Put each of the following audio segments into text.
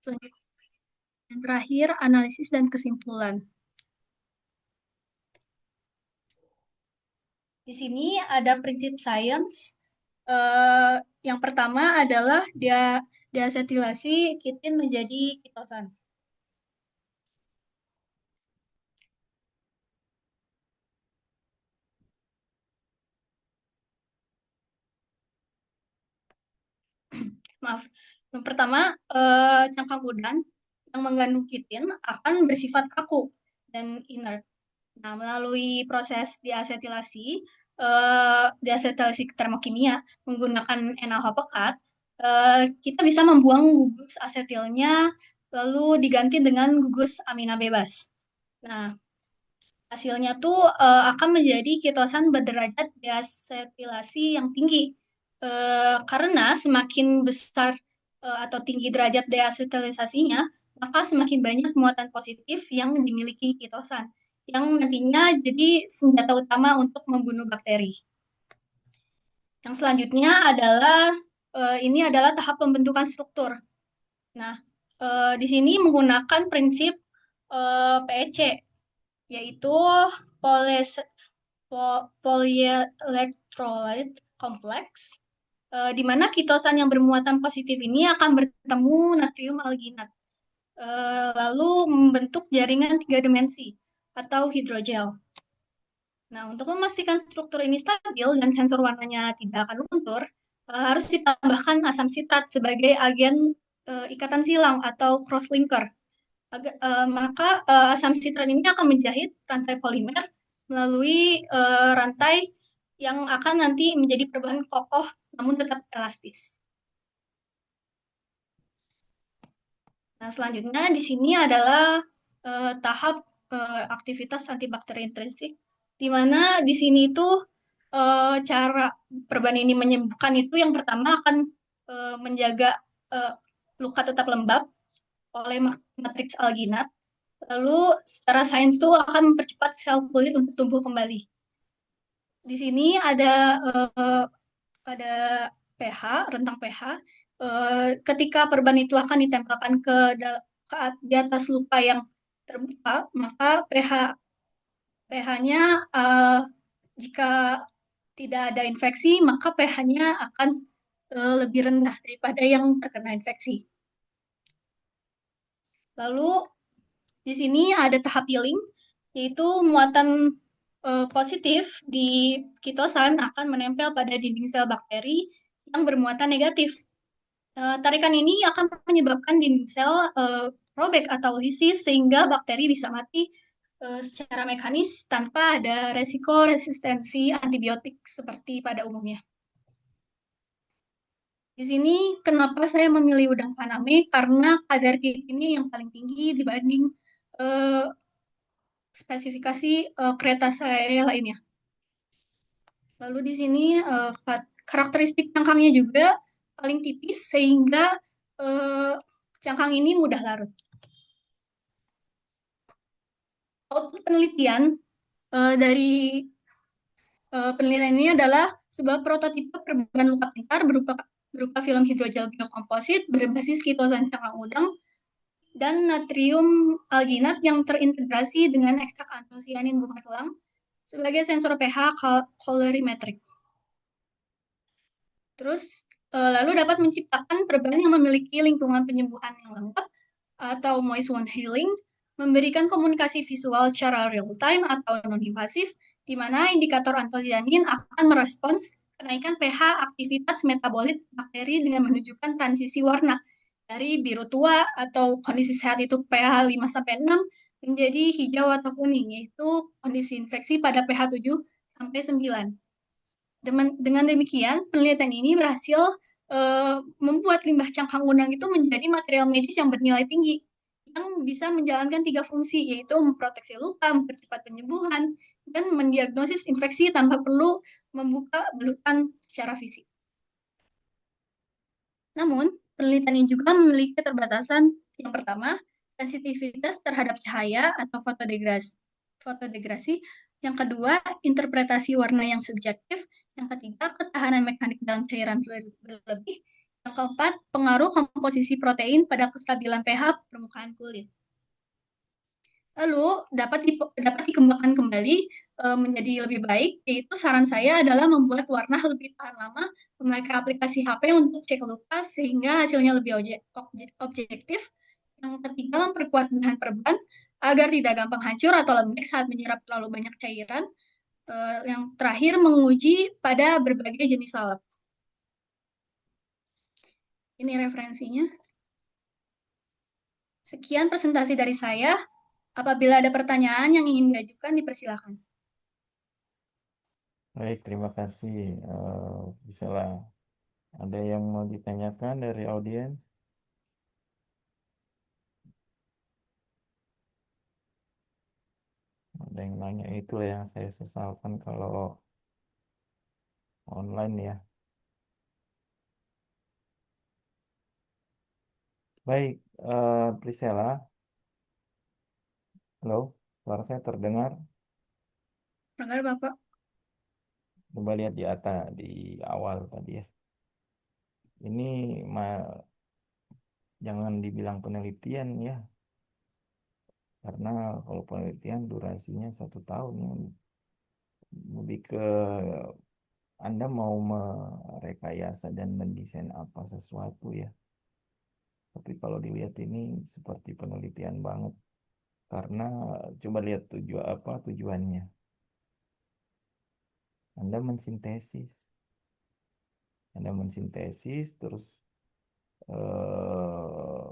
Selanjutnya, yang terakhir, analisis dan kesimpulan. Di sini ada prinsip sains. Eh, yang pertama adalah dia deasetilasi kitin menjadi kitosan. Maaf. Yang pertama, cangkang udan yang mengandung kitin akan bersifat kaku dan inert. Nah, melalui proses diasetilasi termokimia menggunakan NaOH pekat, kita bisa membuang gugus asetilnya lalu diganti dengan gugus amina bebas. Nah, hasilnya tuh akan menjadi ketosan berderajat diasetilasi yang tinggi. Karena semakin besar atau tinggi derajat deasetilisasinya, maka semakin banyak muatan positif yang dimiliki ketosan, yang nantinya jadi senjata utama untuk membunuh bakteri. Yang selanjutnya adalah ini adalah tahap pembentukan struktur. Nah, di sini menggunakan prinsip PEC, yaitu poles polyelectrolyte kompleks, di mana kitosan yang bermuatan positif ini akan bertemu natrium alginat, lalu membentuk jaringan tiga dimensi atau hidrogel. Nah, untuk memastikan struktur ini stabil dan sensor warnanya tidak akan luntur, harus ditambahkan asam sitrat sebagai agen ikatan silang atau crosslinker. Maka asam sitrat ini akan menjahit rantai polimer melalui rantai yang akan nanti menjadi perbahan kokoh namun tetap elastis. Nah, selanjutnya di sini adalah tahap aktivitas antibakteri intrinsik, di mana di sini itu cara perban ini menyembuhkan itu yang pertama akan menjaga uh, luka tetap lembab oleh matriks alginat. Lalu secara sains itu akan mempercepat sel kulit untuk tumbuh kembali. Di sini ada pH, rentang pH. Ketika perban itu akan ditempelkan di atas luka yang terbuka, maka pH-nya jika tidak ada infeksi, maka pH-nya akan lebih rendah daripada yang terkena infeksi. Lalu di sini ada tahap healing, yaitu muatan positif di kitosan akan menempel pada dinding sel bakteri yang bermuatan negatif. Tarikan ini akan menyebabkan dinding sel robek atau lisis sehingga bakteri bisa mati secara mekanis tanpa ada resiko resistensi antibiotik seperti pada umumnya. Di sini kenapa saya memilih udang faname karena kadar kitinnya yang paling tinggi dibanding uh, spesifikasi kereta saya lainnya. Lalu di sini karakteristik cangkangnya juga paling tipis sehingga uh, cangkang ini mudah larut. Output penelitian dari penelitian ini adalah sebuah prototipe perban luka pintar berupa film hidrogel biokomposit berbasis kitosan cangkang udang dan natrium alginat yang terintegrasi dengan ekstrak antosianin bunga telang sebagai sensor pH colorimetric. Terus lalu dapat menciptakan perban yang memiliki lingkungan penyembuhan yang lengkap atau moist wound healing, memberikan komunikasi visual secara real time atau non-invasif, di mana indikator antosianin akan merespons kenaikan pH aktivitas metabolit bakteri dengan menunjukkan transisi warna dari biru tua atau kondisi sehat itu pH 5-6 menjadi hijau atau kuning, yaitu kondisi infeksi pada pH 7-9. Dengan demikian, penelitian ini berhasil membuat limbah cangkang udang itu menjadi material medis yang bernilai tinggi, yang bisa menjalankan tiga fungsi, yaitu memproteksi luka, mempercepat penyembuhan, dan mendiagnosis infeksi tanpa perlu membuka belutan secara fisik. Namun, penelitian ini juga memiliki keterbatasan. Yang pertama, sensitivitas terhadap cahaya atau fotodegrasi. Yang kedua, interpretasi warna yang subjektif. Yang ketiga, ketahanan mekanik dalam cairan berlebih. Yang keempat, pengaruh komposisi protein pada kestabilan pH permukaan kulit. Lalu dapat dikembangkan kembali menjadi lebih baik, yaitu saran saya adalah membuat warna lebih tahan lama, memakai aplikasi HP untuk cek luka sehingga hasilnya lebih objektif. Yang ketiga, memperkuat bahan perban agar tidak gampang hancur atau lembek saat menyerap terlalu banyak cairan. Yang terakhir, menguji pada berbagai jenis salep. Ini referensinya. Sekian presentasi dari saya. Apabila ada pertanyaan yang ingin diajukan, dipersilakan. Baik, terima kasih. Bisalah ada yang mau ditanyakan dari audiens? Ada yang nanya itu yang saya sesalkan kalau online ya. Baik, Priscilla, halo, suara saya terdengar. Dengar Bapak? Coba lihat di atas di awal tadi ya. Ini jangan dibilang penelitian ya, karena kalau penelitian durasinya 1 tahun ya. Lebih ke Anda mau merekayasa dan mendesain apa sesuatu ya. Tapi kalau dilihat ini seperti penelitian banget, karena coba lihat tujuannya. Anda mensintesis, terus eh,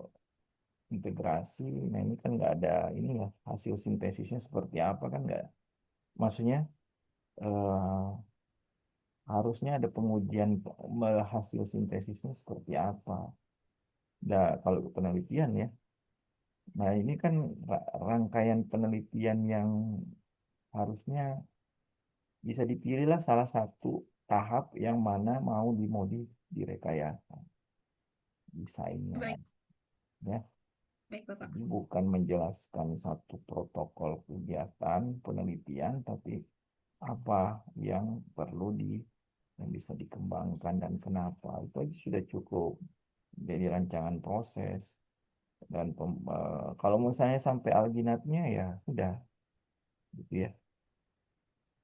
integrasi. Nah ini kan nggak ada ini ya, hasil sintesisnya seperti apa kan nggak. Maksudnya eh, harusnya ada pengujian hasil sintesisnya seperti apa. Nah kalau penelitian ya, nah ini kan rangkaian penelitian yang harusnya bisa dipilihlah salah satu tahap yang mana mau dimodif, direkayasa desainnya, Baik, ya. baik Bapak. Jadi bukan menjelaskan satu protokol kegiatan penelitian, tapi apa yang perlu yang bisa dikembangkan dan kenapa. Itu aja sudah cukup. Jadi rancangan proses dan kalau misalnya sampai alginatnya ya sudah gitu ya.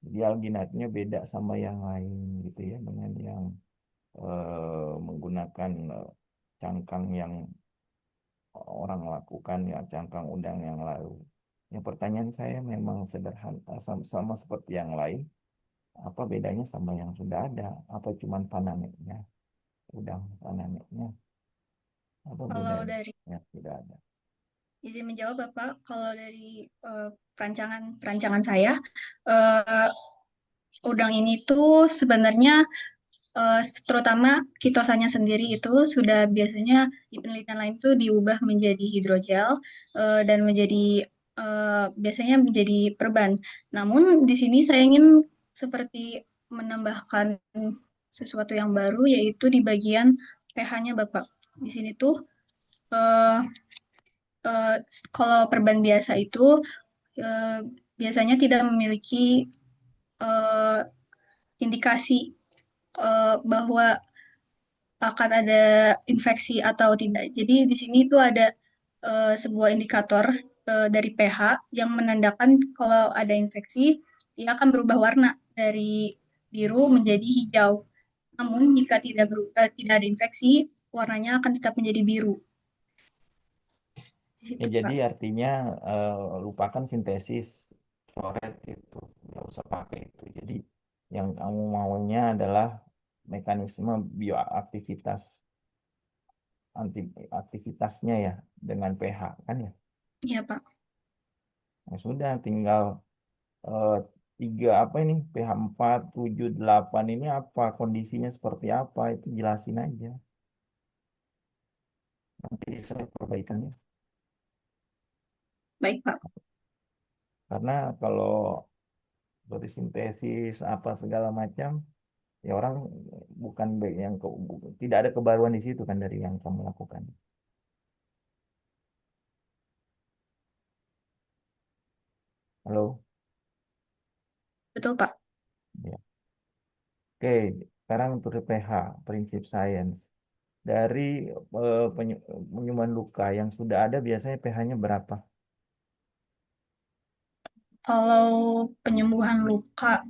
Jadi alginatnya beda sama yang lain gitu ya, dengan yang menggunakan cangkang yang orang lakukan ya, cangkang udang yang lalu. Yang pertanyaan saya memang sederhana, sama seperti yang lain. Apa bedanya sama yang sudah ada? Apa cuman panamnya? Udang panamnya? Apa Kalau bedanya? dari Ya, tidak ada. izin menjawab Bapak, kalau dari perancangan saya, eh, udang ini tuh sebenarnya terutama kitosanya sendiri itu sudah biasanya di penelitian lain tuh diubah menjadi hidrogel dan biasanya menjadi perban. Namun di sini saya ingin seperti menambahkan sesuatu yang baru yaitu di bagian pH-nya Bapak. Di sini tuh eh, eh, kalau perban biasa itu eh, biasanya tidak memiliki eh, indikasi bahwa akan ada infeksi atau tidak. Jadi di sini itu ada sebuah indikator dari pH yang menandakan kalau ada infeksi, dia akan berubah warna dari biru menjadi hijau. Namun jika tidak ada infeksi, warnanya akan tetap menjadi biru. Di Ya, situ, jadi Pak. artinya lupakan sintesis, coret itu, nggak usah pakai itu. Jadi yang kamu maunya adalah mekanisme bioaktivitas, anti aktivitasnya ya, dengan pH kan ya. Iya, Pak. Nah, sudah tinggal eh, tiga apa ini, pH 4, 7, 8 ini apa kondisinya seperti apa itu jelasin aja. Nanti saya perbaikannya. Baik, Pak. Karena kalau bersintesis apa segala macam, ya orang bukan tidak ada kebaruan di situ kan dari yang kamu lakukan. Halo. Betul, Pak. Ya. Oke, sekarang untuk pH, prinsip sains. dari penyembuhan luka yang sudah ada biasanya pH-nya berapa? Kalau penyembuhan luka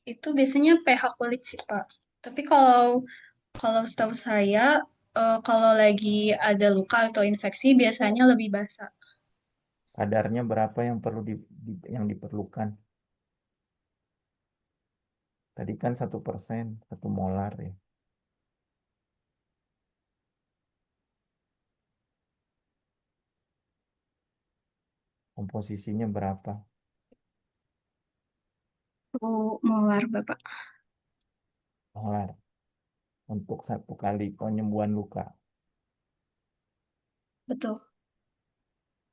itu biasanya pH kulit sih, Pak. Tapi kalau kalau setahu saya, kalau lagi ada luka atau infeksi biasanya lebih basah. Kadarnya berapa yang perlu yang diperlukan? Tadi kan 1%, 1 molar ya. Komposisinya berapa? Molar, Bapak. Molar untuk 1 kali penyembuhan luka. Betul.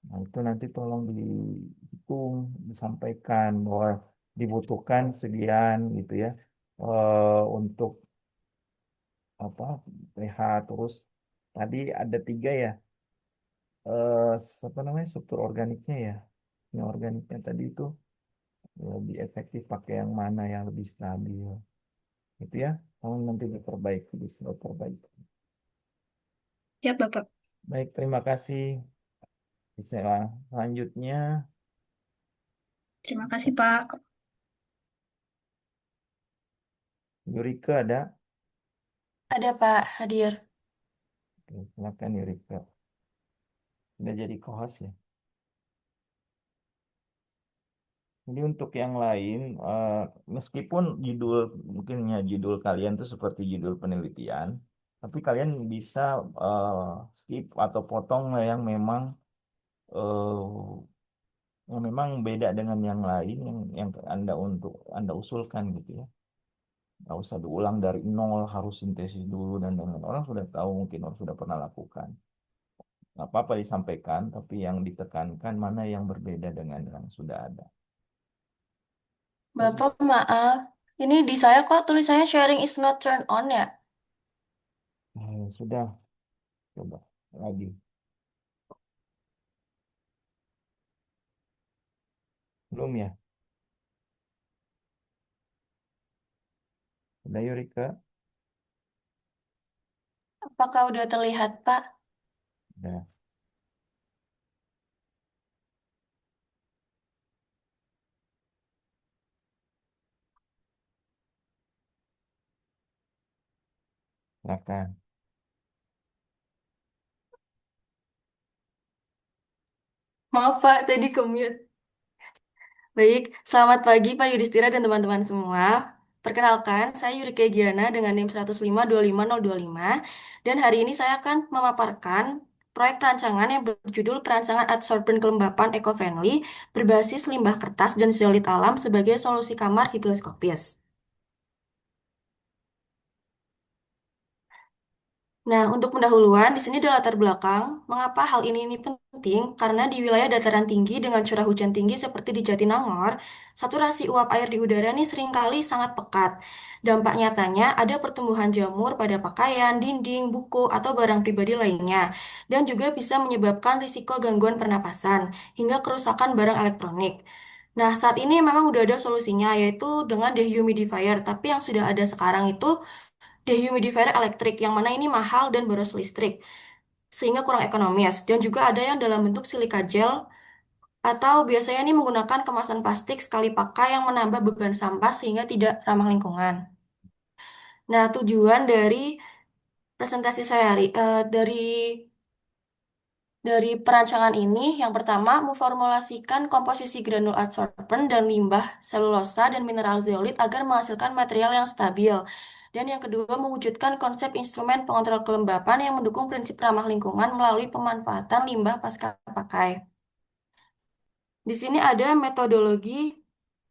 Nah, itu nanti tolong dihitung, disampaikan bahwa dibutuhkan sekian gitu ya, untuk apa pH. Terus tadi ada 3 ya, apa namanya, struktur organiknya ya. Yang organiknya tadi itu lebih efektif pakai yang mana yang lebih stabil. Itu ya, tolong nanti diperbaiki, diperbaiki. Ya, Bapak. Baik, terima kasih. Bisa selanjutnya, Terima kasih, Pak. Yurika ada. Ada Pak, hadir. Oke, silakan Yurika. Udah jadi co-host ya. Jadi untuk yang lain, meskipun judul mungkinnya judul kalian tuh seperti judul penelitian, tapi kalian bisa skip atau potong lah yang memang beda dengan yang lain yang anda usulkan gitu ya. Nggak usah diulang dari nol, harus sintesis dulu dan lain-lain. Orang sudah tahu, mungkin orang sudah pernah lakukan. Nggak apa-apa disampaikan, tapi yang ditekankan mana yang berbeda dengan yang sudah ada. Terus, Bapak maaf, ini di saya kok tulisannya sharing is not turn on ya? sudah, coba lagi. Belum ya? Udah Yurika? Apakah udah terlihat Pak? Udah, silakan. Maaf Pak, tadi commute. Baik, selamat pagi Pak Yudhistira dan teman-teman semua. Perkenalkan, saya Yurika Giana dengan NIM 105-25025 dan hari ini saya akan memaparkan proyek perancangan yang berjudul Perancangan Adsorbent Kelembapan Eco-Friendly berbasis limbah kertas dan zeolit alam sebagai solusi kamar higroskopis. Nah, untuk pendahuluan, di sini ada latar belakang. Mengapa hal ini penting? Karena di wilayah dataran tinggi dengan curah hujan tinggi seperti di Jatinangor, saturasi uap air di udara ini seringkali sangat pekat. Dampak nyatanya ada pertumbuhan jamur pada pakaian, dinding, buku, atau barang pribadi lainnya. Dan juga bisa menyebabkan risiko gangguan pernapasan, hingga kerusakan barang elektronik. Nah, saat ini memang udah ada solusinya, yaitu dengan dehumidifier. Tapi yang sudah ada sekarang itu dehumidifier elektrik yang mana ini mahal dan boros listrik sehingga kurang ekonomis dan juga ada yang dalam bentuk silika gel atau biasanya ini menggunakan kemasan plastik sekali pakai yang menambah beban sampah sehingga tidak ramah lingkungan. Nah, tujuan dari presentasi saya dari perancangan ini, yang pertama, memformulasikan komposisi granul adsorbent dan limbah selulosa dan mineral zeolit agar menghasilkan material yang stabil. Dan yang kedua, mewujudkan konsep instrumen pengontrol kelembapan yang mendukung prinsip ramah lingkungan melalui pemanfaatan limbah pasca pakai. Di sini ada metodologi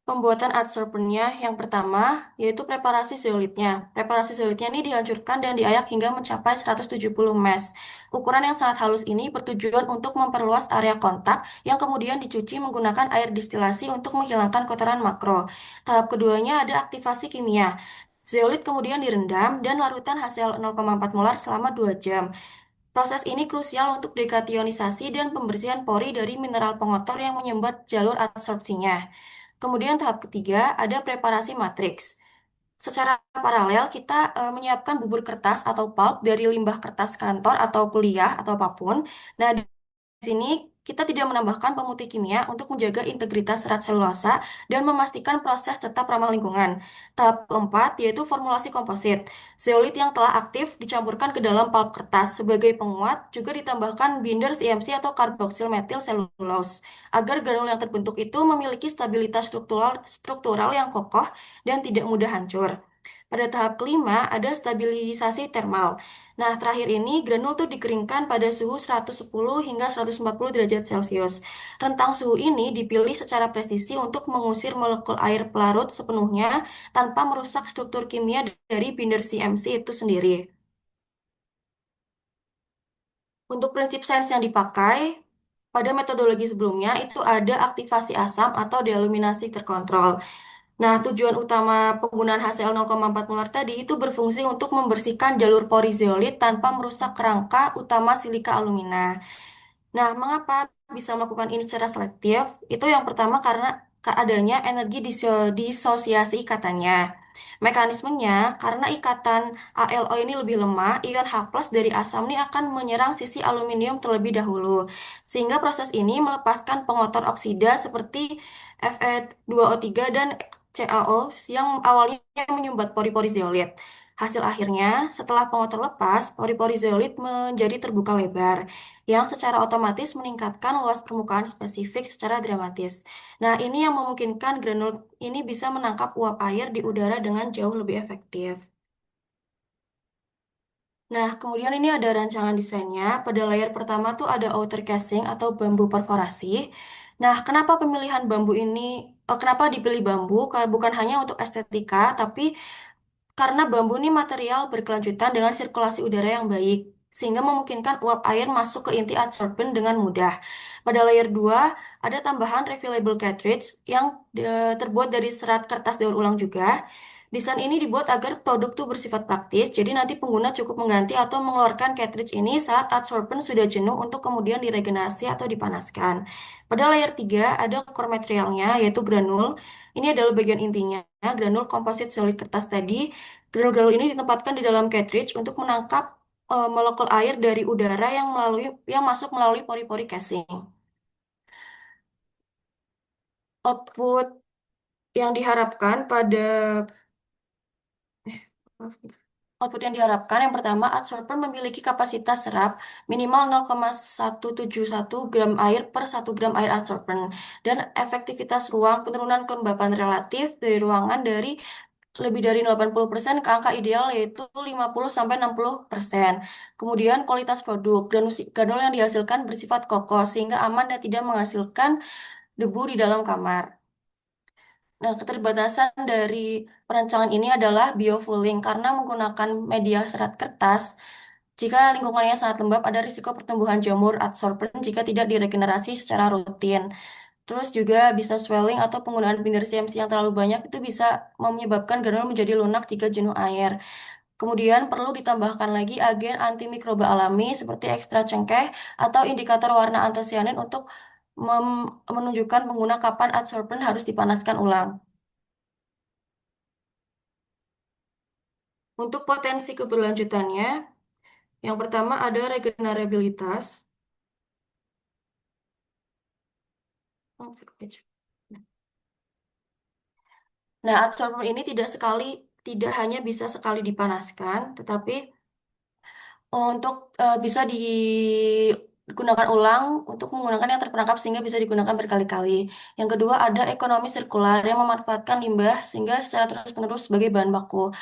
pembuatan adsorbennya yang pertama yaitu preparasi zeolitnya. Preparasi zeolitnya ini dihancurkan dan diayak hingga mencapai 170 mesh. Ukuran yang sangat halus ini bertujuan untuk memperluas area kontak yang kemudian dicuci menggunakan air distilasi untuk menghilangkan kotoran makro. Tahap keduanya ada aktivasi kimia. Zeolit kemudian direndam dan larutan hasil 0,4 molar selama 2 jam. Proses ini krusial untuk dekationisasi dan pembersihan pori dari mineral pengotor yang menyumbat jalur adsorpsinya. Kemudian tahap ketiga ada preparasi matriks. secara paralel kita menyiapkan bubur kertas atau pulp dari limbah kertas kantor atau kuliah atau apapun. Nah, di sini kita tidak menambahkan pemutih kimia untuk menjaga integritas serat selulosa dan memastikan proses tetap ramah lingkungan. Tahap keempat yaitu formulasi komposit. Zeolit yang telah aktif dicampurkan ke dalam pulp kertas. Sebagai penguat juga ditambahkan binder CMC atau karboksil metil selulose agar granul yang terbentuk itu memiliki stabilitas struktural yang kokoh dan tidak mudah hancur. Pada tahap kelima ada stabilisasi termal. Nah, terakhir ini granul tuh dikeringkan pada suhu 110 hingga 140 derajat Celcius. Rentang suhu ini dipilih secara presisi untuk mengusir molekul air pelarut sepenuhnya tanpa merusak struktur kimia dari binder CMC itu sendiri. Untuk prinsip sains yang dipakai, pada metodologi sebelumnya itu ada aktivasi asam atau dealuminasi terkontrol. Nah, tujuan utama penggunaan HCl 0,4 molar tadi itu berfungsi untuk membersihkan jalur pori zeolit tanpa merusak kerangka utama silika alumina. Nah, mengapa bisa melakukan ini secara selektif? Itu yang pertama karena adanya energi disosiasi ikatannya. Mekanismenya, karena ikatan ALO ini lebih lemah, ion H+ dari asam ini akan menyerang sisi aluminium terlebih dahulu. Sehingga proses ini melepaskan pengotor oksida seperti Fe2O3 dan CaO yang awalnya menyumbat pori-pori zeolit. Hasil akhirnya, setelah pengotor lepas, pori-pori zeolit menjadi terbuka lebar yang secara otomatis meningkatkan luas permukaan spesifik secara dramatis. Nah, ini yang memungkinkan granul ini bisa menangkap uap air di udara dengan jauh lebih efektif. Nah, kemudian ini ada rancangan desainnya. Pada layar pertama tuh ada outer casing atau bambu perforasi. Nah, kenapa pemilihan bambu ini, kenapa dipilih bambu? Karena bukan hanya untuk estetika, tapi karena bambu ini material berkelanjutan dengan sirkulasi udara yang baik, sehingga memungkinkan uap air masuk ke inti adsorbent dengan mudah. Pada layer 2 ada tambahan refillable cartridge yang terbuat dari serat kertas daur ulang juga. Desain ini dibuat agar produk tuh bersifat praktis, jadi nanti pengguna cukup mengganti atau mengeluarkan cartridge ini saat adsorbent sudah jenuh untuk kemudian diregenerasi atau dipanaskan. Pada layer 3 ada core materialnya, yaitu granul. Ini adalah bagian intinya, granul komposit solid kertas tadi. Granul-granul ini ditempatkan di dalam cartridge untuk menangkap molekul air dari udara yang masuk melalui pori-pori casing. Output yang diharapkan pada Output yang diharapkan yang pertama, adsorber memiliki kapasitas serap minimal 0,171 gram air per 1 gram air adsorben dan efektivitas ruang penurunan kelembapan relatif dari ruangan dari lebih dari 80% ke angka ideal yaitu 50-60%. Kemudian kualitas produk, granul yang dihasilkan bersifat kokoh sehingga aman dan tidak menghasilkan debu di dalam kamar. Nah, keterbatasan dari perancangan ini adalah biofouling karena menggunakan media serat kertas. Jika lingkungannya sangat lembab, ada risiko pertumbuhan jamur adsorben jika tidak diregenerasi secara rutin. Terus juga bisa swelling atau penggunaan binder CMC yang terlalu banyak itu bisa menyebabkan granul menjadi lunak jika jenuh air. Kemudian perlu ditambahkan lagi agen antimikroba alami seperti ekstra cengkeh atau indikator warna antosianin untuk menunjukkan pengguna kapan adsorben harus dipanaskan ulang. Untuk potensi keberlanjutannya, yang pertama ada regenerabilitas. Nah, adsorber ini tidak hanya bisa sekali dipanaskan, tetapi untuk bisa digunakan ulang untuk menggunakan yang terperangkap sehingga bisa digunakan berkali-kali. Yang kedua ada ekonomi sirkular yang memanfaatkan limbah sehingga secara terus-menerus sebagai bahan baku.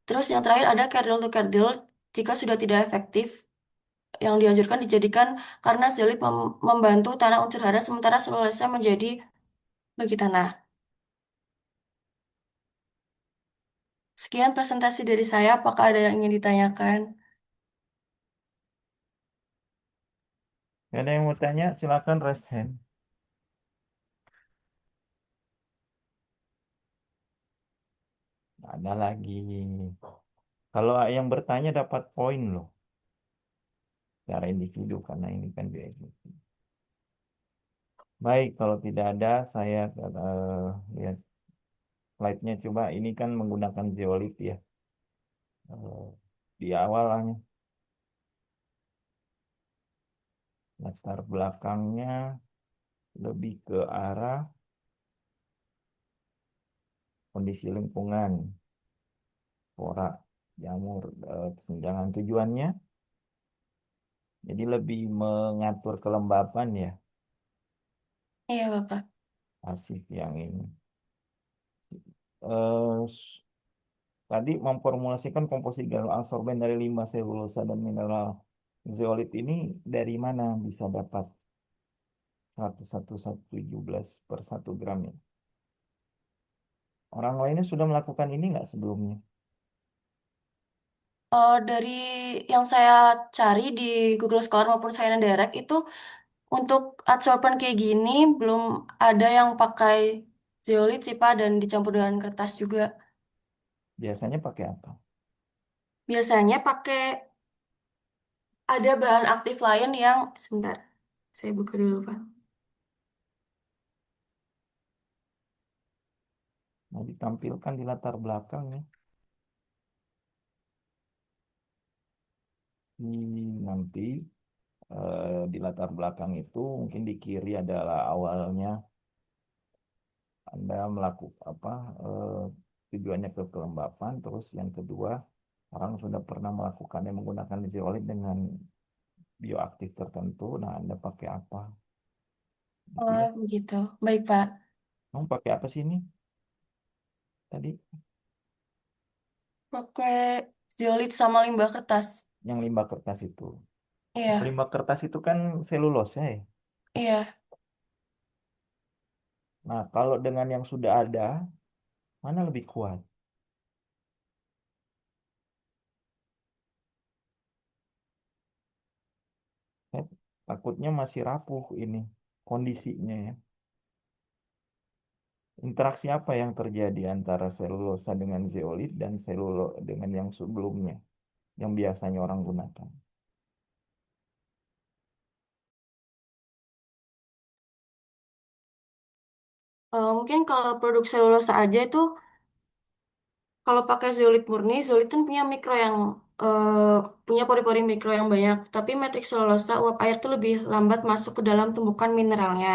Terus yang terakhir ada cradle to cradle jika sudah tidak efektif yang dianjurkan dijadikan karena zeolit membantu tanah unsur hara sementara selulosa menjadi bagi tanah. Sekian presentasi dari saya, apakah ada yang ingin ditanyakan? Ada yang mau tanya? Silakan raise hand. Ada lagi. Kalau yang bertanya dapat poin loh. Secara individu karena ini kan BSI. Baik, kalau tidak ada saya lihat Slide-nya coba, ini kan menggunakan zeolit ya. Eh, di awalnya latar belakangnya lebih ke arah kondisi lingkungan, porak, jamur, kesenjangan tujuannya. Jadi lebih mengatur kelembapan ya, Iya, Bapak. pasif yang ini. Eh, Tadi memformulasikan komposisi granul adsorben dari limbah selulosa dan mineral zeolit ini dari mana bisa dapat 11117 per 1 gram ya? Orang lainnya sudah melakukan ini nggak sebelumnya? Dari yang saya cari di Google Scholar maupun Science Direct itu untuk adsorban kayak gini belum ada yang pakai zeolit sih Pak dan dicampur dengan kertas juga. Biasanya pakai apa? Biasanya pakai ada bahan aktif lain yang sebentar. Saya buka dulu Pak. Nah, ditampilkan di latar belakang ya. Nanti di latar belakang itu mungkin di kiri adalah awalnya Anda melakukan apa tujuannya ke kelembapan, terus yang kedua orang sudah pernah melakukannya menggunakan zeolit dengan bioaktif tertentu. Nah, Anda pakai apa? Gitu Oh, ya. begitu. Baik Pak. Kamu pakai apa sih ini tadi? Pakai zeolit sama limbah kertas. Yang limbah kertas itu. Iya, Limbah kertas itu kan selulosa ya. iya. Nah, kalau dengan yang sudah ada, mana lebih kuat? Saya takutnya masih rapuh ini kondisinya ya. Interaksi apa yang terjadi antara selulosa dengan zeolit dan dengan yang sebelumnya, yang biasanya orang gunakan? Mungkin kalau produk selulosa aja itu kalau pakai zeolit murni, zeolit kan punya mikro yang punya pori-pori mikro yang banyak. Tapi matriks selulosa uap air itu lebih lambat masuk ke dalam tumbukan mineralnya.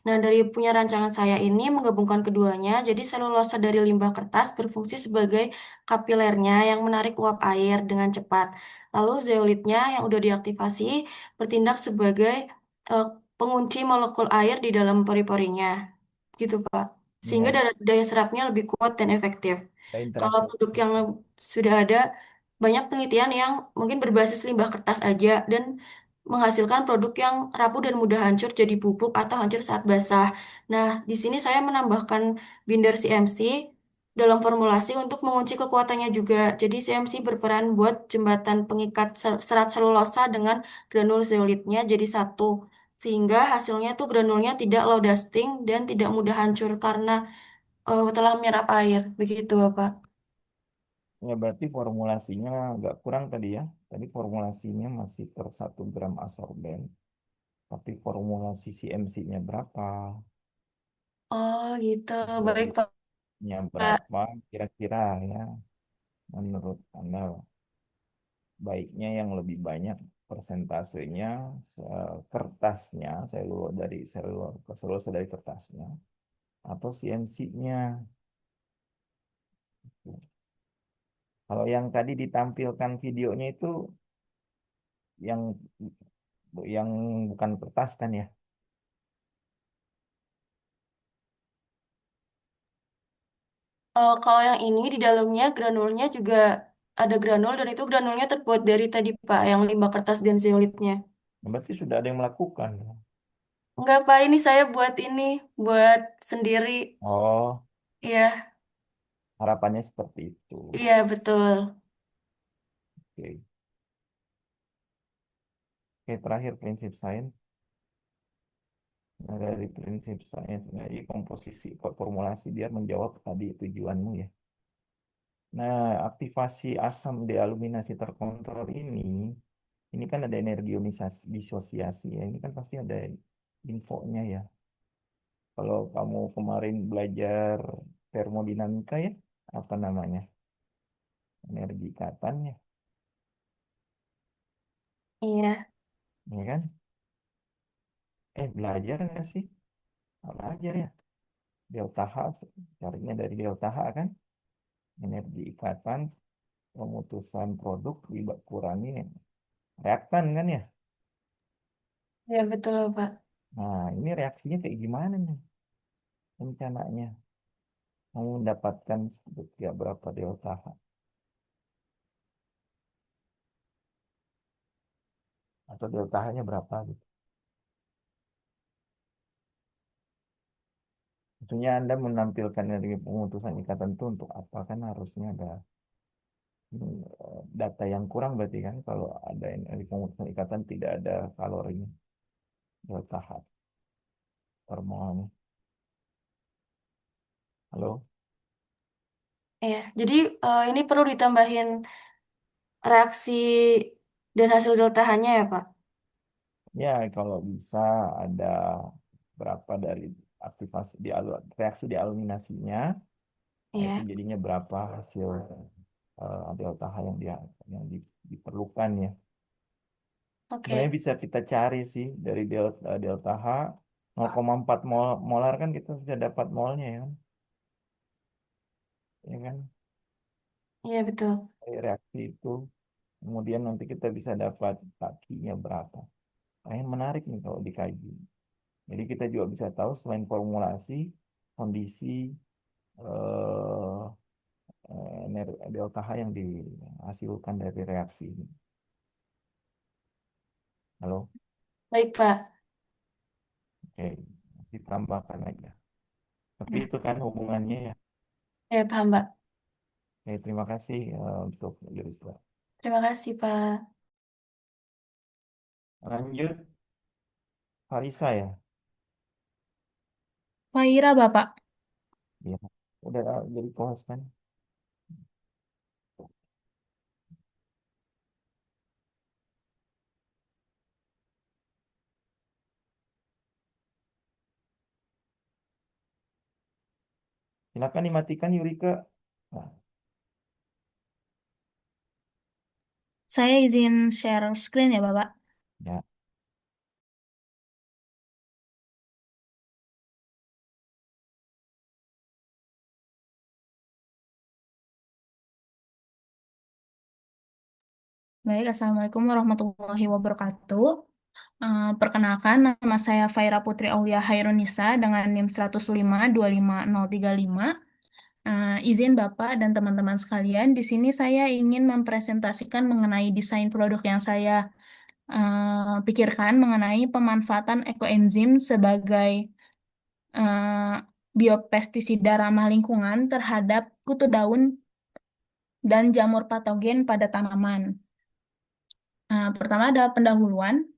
Nah, dari punya rancangan saya ini menggabungkan keduanya, jadi selulosa dari limbah kertas berfungsi sebagai kapilernya yang menarik uap air dengan cepat. Lalu zeolitnya yang udah diaktifasi bertindak sebagai eh, pengunci molekul air di dalam pori-porinya. Gitu, Pak. Ini Sehingga daya serapnya lebih kuat dan efektif. ada Kalau interaksi. produk yang sudah ada, banyak penelitian yang mungkin berbasis limbah kertas aja dan menghasilkan produk yang rapuh dan mudah hancur jadi bubuk atau hancur saat basah. Nah, di sini saya menambahkan binder CMC dalam formulasi untuk mengunci kekuatannya juga. Jadi CMC berperan buat jembatan pengikat serat selulosa dengan granul zeolitnya jadi satu. Sehingga hasilnya tuh granulnya tidak low dusting dan tidak mudah hancur karena telah menyerap air. Begitu, Bapak. Ya, berarti formulasinya agak kurang tadi ya. Tadi formulasinya masih per 1 gram adsorben. Tapi formulasi CMC-nya berapa? Oh, gitu. Baik, Zeolitnya Pak. berapa? Kira-kira ya. Menurut Anda baiknya yang lebih banyak persentasenya kertasnya, selulosa dari kertasnya, atau CMC-nya. Kalau yang tadi ditampilkan videonya itu yang yang bukan kertas kan ya? Kalau yang ini di dalamnya granulnya juga ada granul dan itu granulnya terbuat dari tadi, Pak, yang limbah kertas dan zeolitnya. Berarti sudah ada yang melakukan, ya? Enggak, Pak, ini saya buat ini, buat sendiri. Oh, Iya, harapannya seperti itu. iya betul. Oke. Oke, terakhir prinsip sains. Nah, dari prinsip sains, dari komposisi formulasi biar menjawab tadi tujuanmu ya. Nah, aktivasi asam dealuminasi terkontrol ini kan ada energi ionisasi disosiasi ya. Ini kan pasti ada infonya ya. Kalau kamu kemarin belajar termodinamika ya, apa namanya, energi ikatannya, Iya. ya kan? Belajar nggak sih? Belajar ya. Delta H, carinya dari delta H kan, energi ikatan, pemutusan produk kurangi reaktan kan ya. Ya betul, Pak. Nah, ini reaksinya kayak gimana nih rencananya? Mau mendapatkan ya, berapa delta H? Atau delta H-nya berapa gitu. Tentunya Anda menampilkan dari pemutusan ikatan itu untuk apa kan harusnya ada data yang kurang berarti kan kalau ada dari pemutusan ikatan tidak ada kalorinya delta H per molnya. Halo? Iya. Jadi ini perlu ditambahin reaksi dan hasil delta H-nya ya, Pak? Ya, kalau bisa ada berapa dari aktivasi reaksi dialuminasinya, nah itu Iya. jadinya berapa hasil delta H diperlukan ya. Sebenarnya Oke. bisa kita cari sih dari delta H 0,4 molar kan kita bisa dapat molnya ya kan? Ya kan? Iya betul. Dari reaksi itu kemudian nanti kita bisa dapat takinya berapa. Nah, yang menarik nih kalau dikaji. Jadi kita juga bisa tahu selain formulasi, kondisi eh, delta H yang dihasilkan dari reaksi ini. Halo, Baik, Pak. oke, ditambahkan aja. Tapi Ya, itu kan hubungannya ya. ya paham, Pak. Oke, terima kasih untuk Yuriswa. Terima kasih, Pak. Lanjut, Farisa ya. Maira, Bapak. Ya, udah jadi host kan. Silakan dimatikan Yurika. Nah, Saya izin share screen ya, Bapak. ya. Baik, Assalamualaikum warahmatullahi wabarakatuh. Perkenalkan, nama saya Faira Putri Aulia Hairunisa dengan NIM 105-25035. Izin Bapak dan teman-teman sekalian, di sini saya ingin mempresentasikan mengenai desain produk yang saya pikirkan mengenai pemanfaatan ekoenzim sebagai biopestisida ramah lingkungan terhadap kutu daun dan jamur patogen pada tanaman. Pertama ada pendahuluan.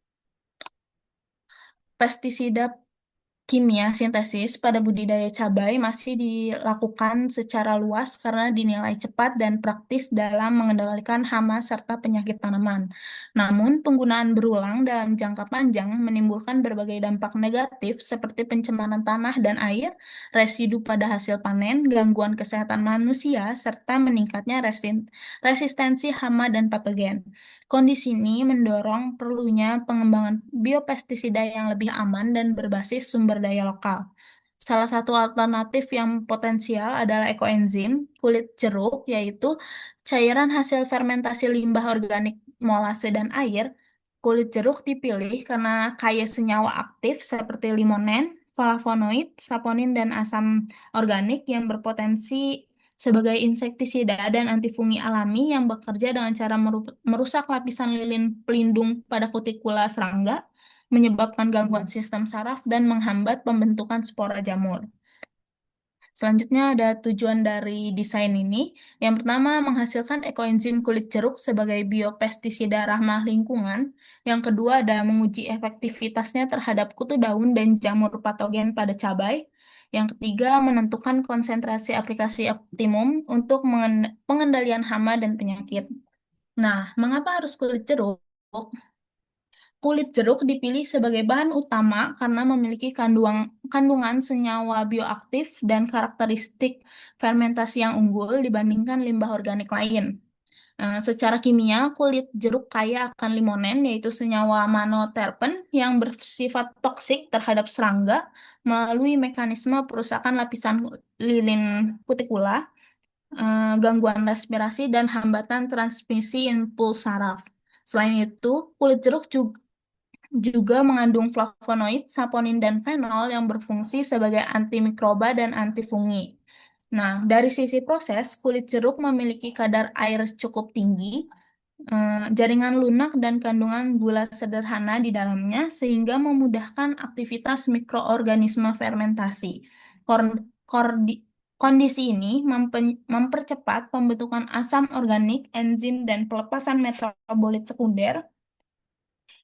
Pestisida kimia sintesis pada budidaya cabai masih dilakukan secara luas karena dinilai cepat dan praktis dalam mengendalikan hama serta penyakit tanaman. Namun, penggunaan berulang dalam jangka panjang menimbulkan berbagai dampak negatif seperti pencemaran tanah dan air, residu pada hasil panen, gangguan kesehatan manusia, serta meningkatnya resistensi hama dan patogen. Kondisi ini mendorong perlunya pengembangan biopestisida yang lebih aman dan berbasis sumber daya lokal. Salah satu alternatif yang potensial adalah ekoenzim kulit jeruk, yaitu cairan hasil fermentasi limbah organik molase dan air. Kulit jeruk dipilih karena kaya senyawa aktif seperti limonen, flavonoid, saponin, dan asam organik yang berpotensi sebagai insektisida dan antifungi alami yang bekerja dengan cara merusak lapisan lilin pelindung pada kutikula serangga, menyebabkan gangguan sistem saraf, dan menghambat pembentukan spora jamur. Selanjutnya ada tujuan dari desain ini. Yang pertama, menghasilkan ekoenzim kulit jeruk sebagai biopestisida ramah lingkungan. Yang kedua, ada menguji efektivitasnya terhadap kutu daun dan jamur patogen pada cabai. Yang ketiga, menentukan konsentrasi aplikasi optimum untuk pengendalian hama dan penyakit. Nah, mengapa harus kulit jeruk? kulit jeruk dipilih sebagai bahan utama karena memiliki kandungan senyawa bioaktif dan karakteristik fermentasi yang unggul dibandingkan limbah organik lain. Secara kimia, kulit jeruk kaya akan limonen, yaitu senyawa monoterpen yang bersifat toksik terhadap serangga melalui mekanisme perusakan lapisan lilin kutikula, gangguan respirasi, dan hambatan transmisi impuls saraf. Selain itu, kulit jeruk juga mengandung flavonoid, saponin, dan fenol yang berfungsi sebagai antimikroba dan antifungi. Nah, dari sisi proses, kulit jeruk memiliki kadar air cukup tinggi, jaringan lunak, dan kandungan gula sederhana di dalamnya, sehingga memudahkan aktivitas mikroorganisme fermentasi. Kor- kordi- Kondisi ini mempercepat pembentukan asam organik, enzim, dan pelepasan metabolit sekunder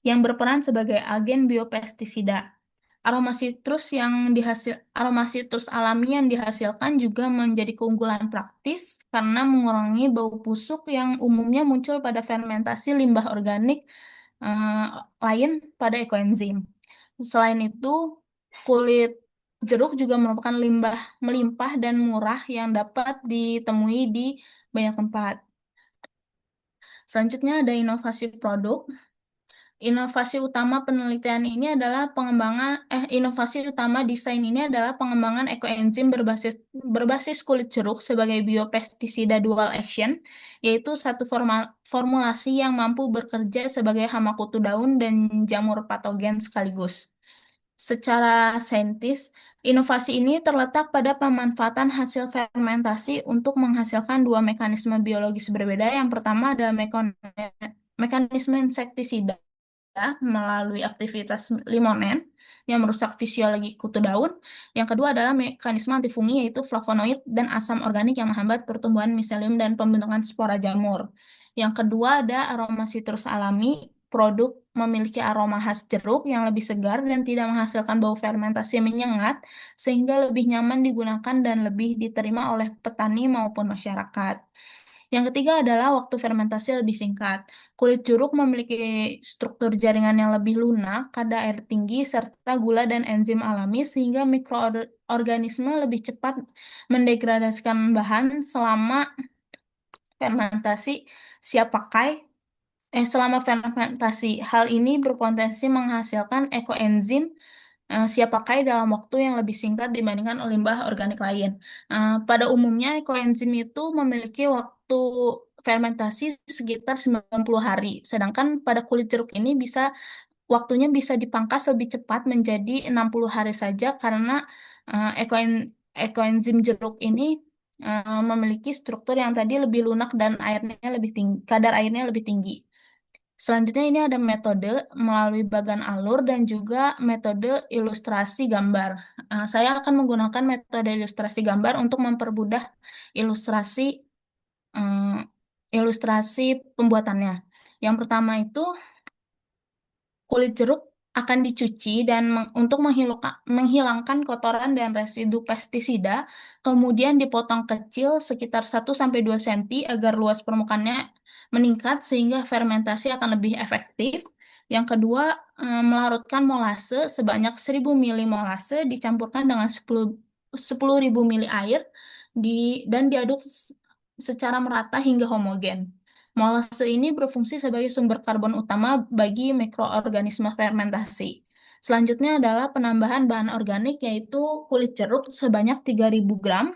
yang berperan sebagai agen biopestisida. Aroma sitrus alami yang dihasilkan juga menjadi keunggulan praktis karena mengurangi bau busuk yang umumnya muncul pada fermentasi limbah organik eh, lain pada ekoenzim. Selain itu, kulit jeruk juga merupakan limbah melimpah dan murah yang dapat ditemui di banyak tempat. Selanjutnya ada inovasi produk. Inovasi utama desain ini adalah pengembangan ekoenzim berbasis kulit jeruk sebagai biopestisida dual action, yaitu satu formulasi yang mampu bekerja sebagai hama kutu daun dan jamur patogen sekaligus. Secara saintis, inovasi ini terletak pada pemanfaatan hasil fermentasi untuk menghasilkan dua mekanisme biologis berbeda. Yang pertama adalah mekanisme insektisida melalui aktivitas limonen yang merusak fisiologi kutu daun. Yang kedua adalah mekanisme antifungi, yaitu flavonoid dan asam organik yang menghambat pertumbuhan miselium dan pembentukan spora jamur. Yang kedua ada aroma sitrus alami. Produk memiliki aroma khas jeruk yang lebih segar dan tidak menghasilkan bau fermentasi menyengat, sehingga lebih nyaman digunakan dan lebih diterima oleh petani maupun masyarakat. Yang ketiga adalah waktu fermentasi lebih singkat. Kulit jeruk memiliki struktur jaringan yang lebih lunak, kadar air tinggi, serta gula dan enzim alami, sehingga mikroorganisme lebih cepat mendegradasikan bahan fermentasi siap pakai selama fermentasi. Hal ini berpotensi menghasilkan ekoenzim siap pakai dalam waktu yang lebih singkat dibandingkan limbah organik lain. Pada umumnya, ekoenzim itu memiliki waktu fermentasi sekitar 90 hari, sedangkan pada kulit jeruk ini waktunya bisa dipangkas lebih cepat menjadi 60 hari saja karena ekoenzim jeruk ini memiliki struktur yang tadi lebih lunak dan airnya lebih tinggi, kadar airnya lebih tinggi. Selanjutnya ini ada metode melalui bagan alur dan juga metode ilustrasi gambar. Saya akan menggunakan metode ilustrasi gambar untuk mempermudah ilustrasi eh, ilustrasi pembuatannya. Yang pertama itu kulit jeruk akan dicuci dan untuk menghilangkan kotoran dan residu pestisida, kemudian dipotong kecil sekitar 1-2 cm agar luas permukaannya meningkat sehingga fermentasi akan lebih efektif. Yang kedua, melarutkan molase sebanyak 1000 ml molase dicampurkan dengan 10.000 ml air dan diaduk secara merata hingga homogen. Molase ini berfungsi sebagai sumber karbon utama bagi mikroorganisme fermentasi. Selanjutnya adalah penambahan bahan organik yaitu kulit jeruk sebanyak 3.000 gram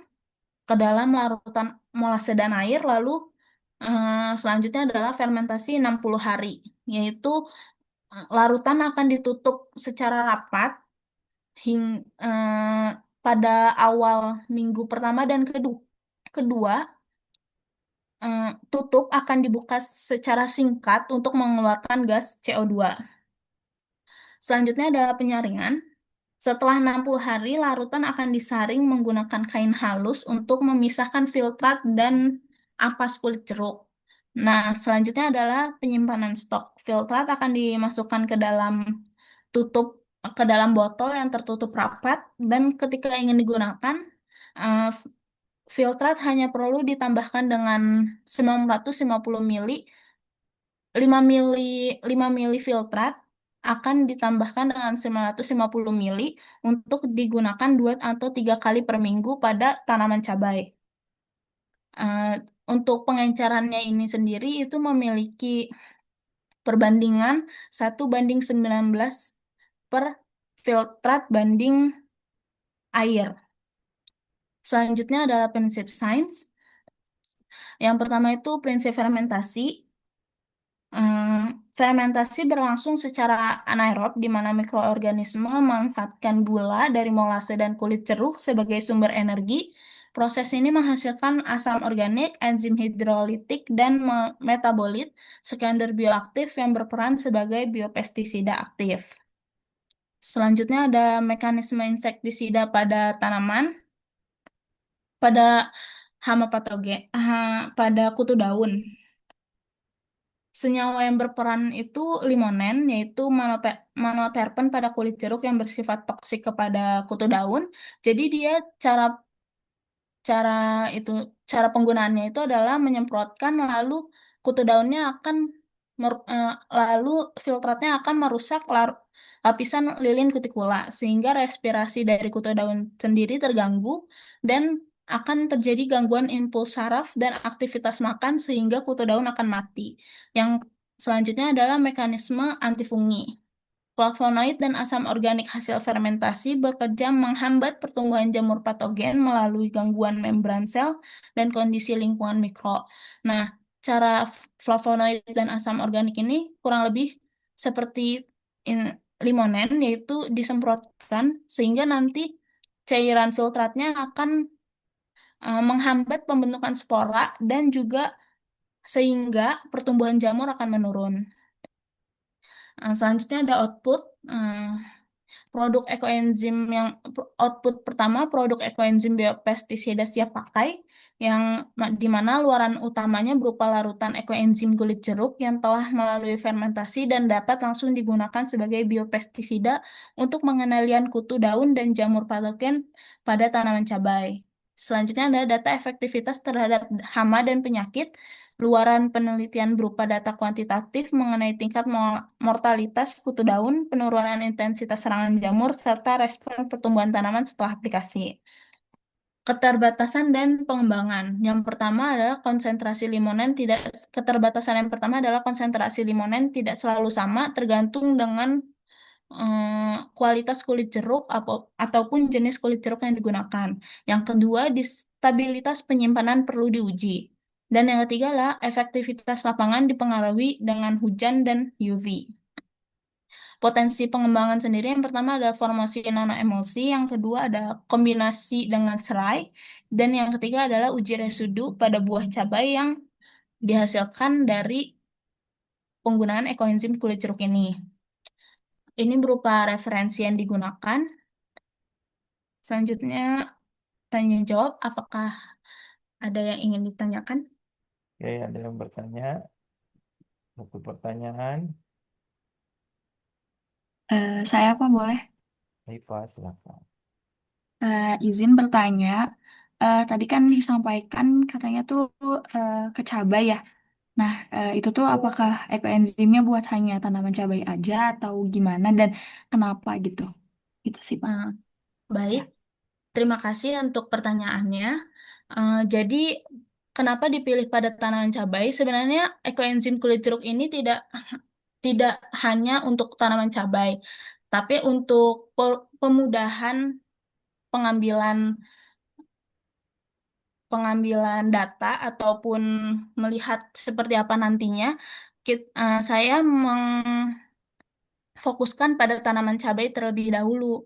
ke dalam larutan molase dan air. Lalu selanjutnya adalah fermentasi 60 hari, yaitu larutan akan ditutup secara rapat pada awal minggu pertama dan kedua tutup akan dibuka secara singkat untuk mengeluarkan gas CO2. Selanjutnya adalah penyaringan. Setelah 60 hari, larutan akan disaring menggunakan kain halus untuk memisahkan filtrat dan ampas kulit jeruk. Nah, selanjutnya adalah penyimpanan stok. Filtrat akan dimasukkan ke dalam botol yang tertutup rapat dan ketika ingin digunakan, eh, filtrat hanya perlu ditambahkan dengan 950 ml 5 mili filtrat akan ditambahkan dengan 950 mili untuk digunakan 2 atau 3 kali per minggu pada tanaman cabai. Eh, untuk pengencarannya ini sendiri itu memiliki perbandingan 1:19 per filtrat banding air. Selanjutnya adalah prinsip sains. Yang pertama itu prinsip fermentasi. Fermentasi berlangsung secara anaerob di mana mikroorganisme memanfaatkan gula dari molase dan kulit ceruk sebagai sumber energi. Proses ini menghasilkan asam organik, enzim hidrolitik, dan metabolit sekunder bioaktif yang berperan sebagai biopestisida aktif. Selanjutnya ada mekanisme insektisida pada tanaman, pada hama patogen, pada kutu daun. Senyawa yang berperan itu limonen, yaitu monoterpen pada kulit jeruk yang bersifat toksik kepada kutu daun. Jadi dia cara cara itu cara penggunaannya itu adalah menyemprotkan lalu kutu daunnya akan lalu filtratnya akan merusak lapisan lilin kutikula sehingga respirasi dari kutu daun sendiri terganggu dan akan terjadi gangguan impuls saraf dan aktivitas makan sehingga kutu daun akan mati. Yang selanjutnya adalah mekanisme antifungi. Flavonoid dan asam organik hasil fermentasi bekerja menghambat pertumbuhan jamur patogen melalui gangguan membran sel dan kondisi lingkungan mikro. Nah, cara flavonoid dan asam organik ini kurang lebih seperti limonen, yaitu disemprotkan sehingga nanti cairan filtratnya akan menghambat pembentukan spora dan juga sehingga pertumbuhan jamur akan menurun. Selanjutnya ada output. Produk ekoenzim yang output pertama produk ekoenzim biopestisida siap pakai yang di mana luaran utamanya berupa larutan ekoenzim kulit jeruk yang telah melalui fermentasi dan dapat langsung digunakan sebagai biopestisida untuk pengendalian kutu daun dan jamur patogen pada tanaman cabai. Selanjutnya ada data efektivitas terhadap hama dan penyakit. Luaran penelitian berupa data kuantitatif mengenai tingkat mortalitas kutu daun, penurunan intensitas serangan jamur, serta respon pertumbuhan tanaman setelah aplikasi. Keterbatasan dan pengembangan. Yang pertama adalah konsentrasi limonen tidak keterbatasan yang pertama adalah konsentrasi limonen tidak selalu sama tergantung dengan kualitas kulit jeruk ataupun jenis kulit jeruk yang digunakan. Yang kedua, stabilitas penyimpanan perlu diuji. Dan yang ketiga adalah efektivitas lapangan dipengaruhi dengan hujan dan UV. Potensi pengembangan sendiri yang pertama adalah formasi nanoemulsi, yang kedua ada kombinasi dengan serai, dan yang ketiga adalah uji residu pada buah cabai yang dihasilkan dari penggunaan ekoenzim kulit jeruk ini. Ini berupa referensi yang digunakan. Selanjutnya, tanya jawab, apakah ada yang ingin ditanyakan? Oke, ada yang bertanya. Satu pertanyaan. Saya apa boleh Ipa, silakan. izin bertanya? Tadi kan disampaikan katanya tuh ke cabai ya. Nah, itu tuh apakah ekoenzimnya buat hanya tanaman cabai aja atau gimana dan kenapa gitu? Itu sih, Pak. Nah, baik, Ya. terima kasih untuk pertanyaannya. Jadi, kenapa dipilih pada tanaman cabai? Sebenarnya ekoenzim kulit jeruk ini tidak hanya untuk tanaman cabai, tapi untuk pemudahan pengambilan pengambilan data ataupun melihat seperti apa nantinya, saya mengfokuskan pada tanaman cabai terlebih dahulu.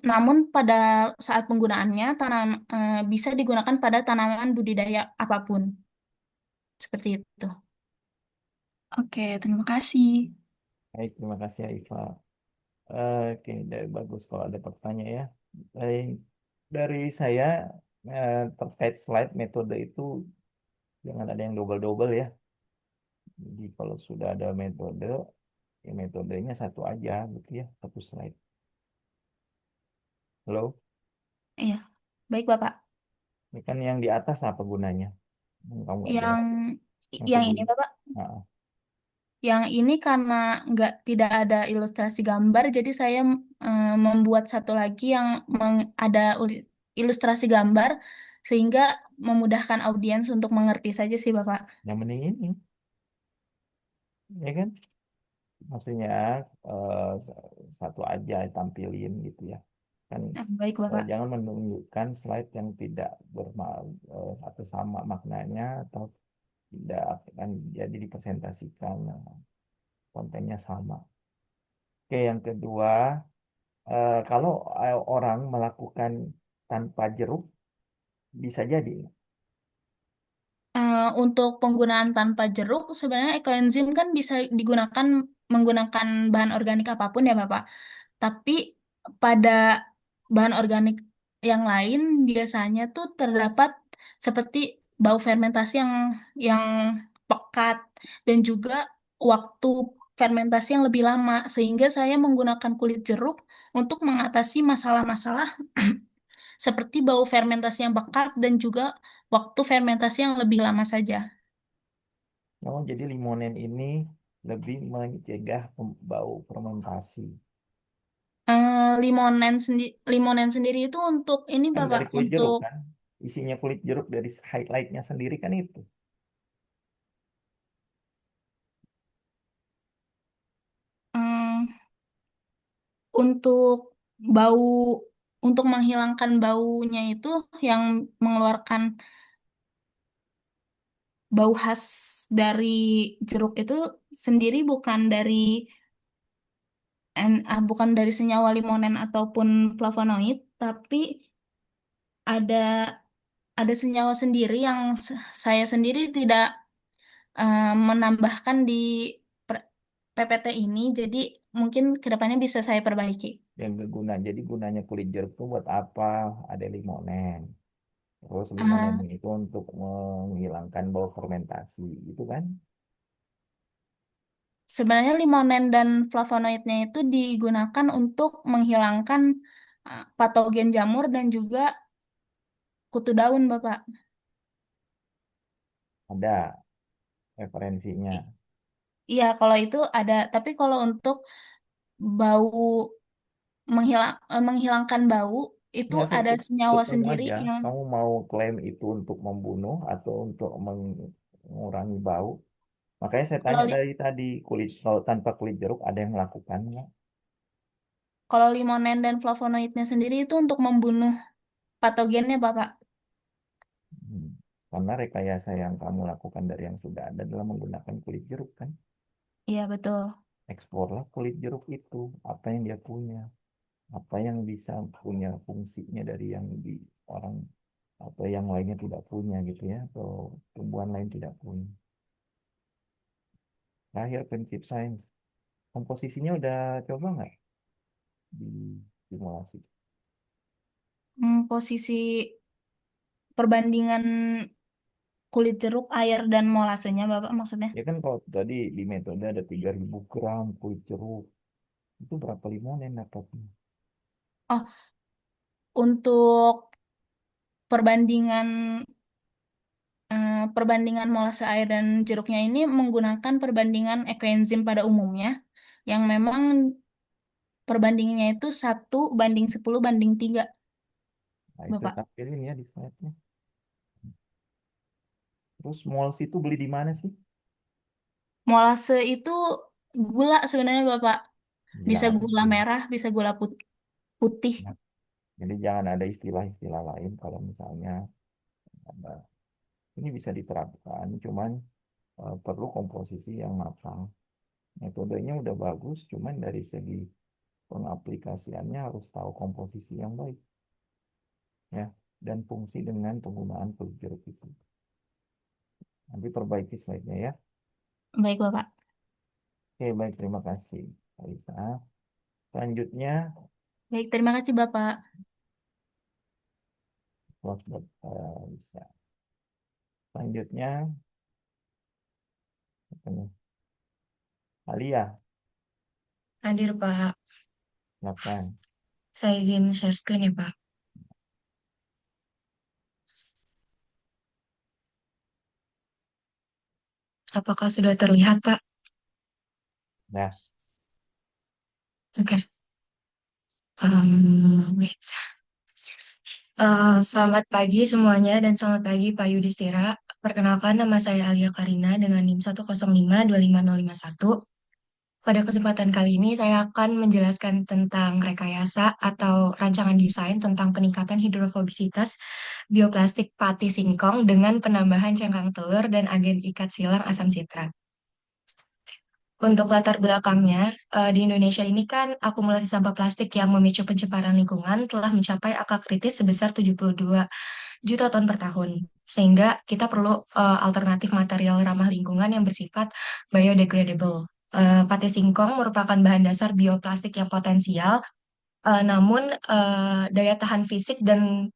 Namun pada saat penggunaannya bisa digunakan pada tanaman budidaya apapun. Seperti itu. Oke, terima kasih. Baik, terima kasih Ipa. Oke, bagus kalau ada pertanyaan ya. Baik, dari saya terkait slide metode itu jangan ada yang double-double ya. Jadi kalau sudah ada metode, ya metodenya satu aja gitu ya, satu slide. Halo, Iya, baik Bapak. ini kan yang di atas apa gunanya? Kamu nggak jelas. Yang Yang yang ini kedua. Bapak, Nah, Yang ini karena tidak ada ilustrasi gambar, jadi saya membuat satu lagi yang ada ilustrasi gambar, sehingga memudahkan audiens untuk mengerti saja sih, Bapak. Yang mending ini, ya kan? Maksudnya satu aja tampilin gitu ya. Kan Baik, Bapak. jangan menunjukkan slide yang tidak atau sama maknanya atau tidak akan jadi dipresentasikan kontennya sama. Oke, yang kedua, kalau orang melakukan tanpa jeruk bisa jadi. Untuk penggunaan tanpa jeruk, sebenarnya ekoenzim kan bisa digunakan menggunakan bahan organik apapun ya, Bapak. Tapi pada bahan organik yang lain biasanya tuh terdapat seperti bau fermentasi yang pekat dan juga waktu fermentasi yang lebih lama, sehingga saya menggunakan kulit jeruk untuk mengatasi masalah-masalah seperti bau fermentasi yang pekat dan juga waktu fermentasi yang lebih lama saja. Oh, jadi limonen ini lebih mencegah bau fermentasi. Limonen sendiri itu untuk ini Kan Bapak, dari kulit jeruk untuk kan, isinya kulit jeruk dari highlightnya sendiri kan itu. eh, untuk bau untuk menghilangkan baunya itu yang mengeluarkan bau khas dari jeruk itu sendiri bukan dari senyawa limonen ataupun flavonoid, tapi ada ada senyawa sendiri yang saya sendiri tidak menambahkan di per- PPT ini, jadi mungkin kedepannya bisa saya perbaiki. Yang berguna. Jadi gunanya kulit jeruk itu buat apa? Ada limonen. Terus limonen Eh, itu untuk menghilangkan bau fermentasi, gitu kan? Sebenarnya limonen dan flavonoidnya itu digunakan untuk menghilangkan patogen jamur dan juga kutu daun, Bapak. Ada referensinya. I- Iya, kalau itu ada, tapi kalau untuk bau menghilangkan bau itu Ya, ada senyawa tergantung sendiri aja. yang Kamu mau klaim itu untuk membunuh atau untuk mengurangi bau. Makanya saya kalau tanya li- dari tadi, kalau tanpa kulit jeruk ada yang melakukan nggak? kalau limonen dan flavonoidnya sendiri itu untuk membunuh patogennya, Bapak. Hmm. Karena rekayasa yang kamu lakukan dari yang sudah ada adalah menggunakan kulit jeruk kan. Iya, betul. Eksplorlah kulit jeruk itu, apa yang dia punya, apa yang bisa punya fungsinya dari yang di orang atau yang lainnya tidak punya gitu ya, atau tumbuhan lain tidak punya. Terakhir prinsip sains, komposisinya udah coba nggak di simulasi? Posisi perbandingan kulit jeruk, air, dan molasenya, Bapak maksudnya. Ya kan kalau tadi di metode ada 3.000 gram kulit jeruk, itu berapa limonen dapatnya? Oh, untuk perbandingan perbandingan molase air dan jeruknya ini menggunakan perbandingan ekoenzim pada umumnya, yang memang perbandingannya itu 1:10 banding 3, Nah itu Bapak. tampilin ya di slide-nya. Terus mols itu beli di mana sih? Molase itu gula sebenarnya, Bapak. Bisa Ya, gula merah, bisa gula putih. nah, jadi jangan ada istilah-istilah lain kalau misalnya ada. Ini bisa diterapkan, cuman perlu komposisi yang matang. Metodenya udah bagus, cuman dari segi pengaplikasiannya harus tahu komposisi yang baik, ya, dan fungsi dengan penggunaan kulit jeruk itu. Nanti perbaiki slide-nya ya. Baik, Bapak. Oke, baik, terima kasih, Alisa. Selanjutnya, Baik, terima kasih, Bapak. close buat Alisa. Selanjutnya, apa nih? Alia, Hadir, Pak. silakan. Saya izin share screen ya, Pak. Apakah sudah terlihat, Pak? Nah, Oke. Wait. Selamat pagi semuanya dan selamat pagi Pak Yudhistira. Perkenalkan nama saya Alia Karina dengan NIM 105255051. Pada kesempatan kali ini saya akan menjelaskan tentang rekayasa atau rancangan desain tentang peningkatan hidrofobisitas bioplastik pati singkong dengan penambahan cangkang telur dan agen ikat silang asam sitrat. Untuk latar belakangnya, di Indonesia ini kan akumulasi sampah plastik yang memicu pencemaran lingkungan telah mencapai angka kritis sebesar 72 juta ton per tahun. Sehingga kita perlu alternatif material ramah lingkungan yang bersifat biodegradable. Pati singkong merupakan bahan dasar bioplastik yang potensial, namun daya tahan fisik dan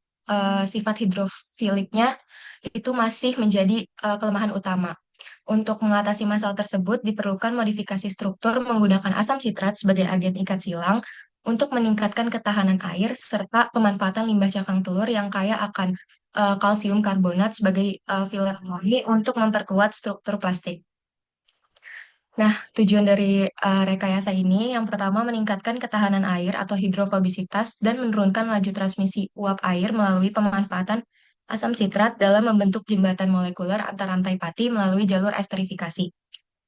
sifat hidrofiliknya itu masih menjadi kelemahan utama. Untuk mengatasi masalah tersebut, diperlukan modifikasi struktur menggunakan asam sitrat sebagai agen ikat silang untuk meningkatkan ketahanan air, serta pemanfaatan limbah cakang telur yang kaya akan kalsium karbonat sebagai filler murni untuk memperkuat struktur plastik. Nah, tujuan dari rekayasa ini yang pertama meningkatkan ketahanan air atau hidrofobisitas dan menurunkan laju transmisi uap air melalui pemanfaatan asam sitrat dalam membentuk jembatan molekuler antar rantai pati melalui jalur esterifikasi.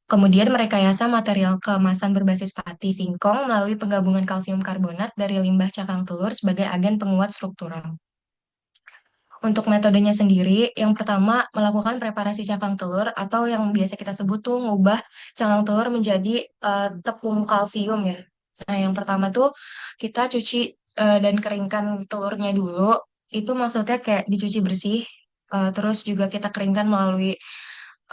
Kemudian merekayasa material kemasan berbasis pati singkong melalui penggabungan kalsium karbonat dari limbah cakang telur sebagai agen penguat struktural. Untuk metodenya sendiri, yang pertama melakukan preparasi cangkang telur atau yang biasa kita sebut tuh ngubah cangkang telur menjadi tepung kalsium ya. Nah, yang pertama tuh kita cuci dan keringkan telurnya dulu. Itu maksudnya kayak dicuci bersih, terus juga kita keringkan melalui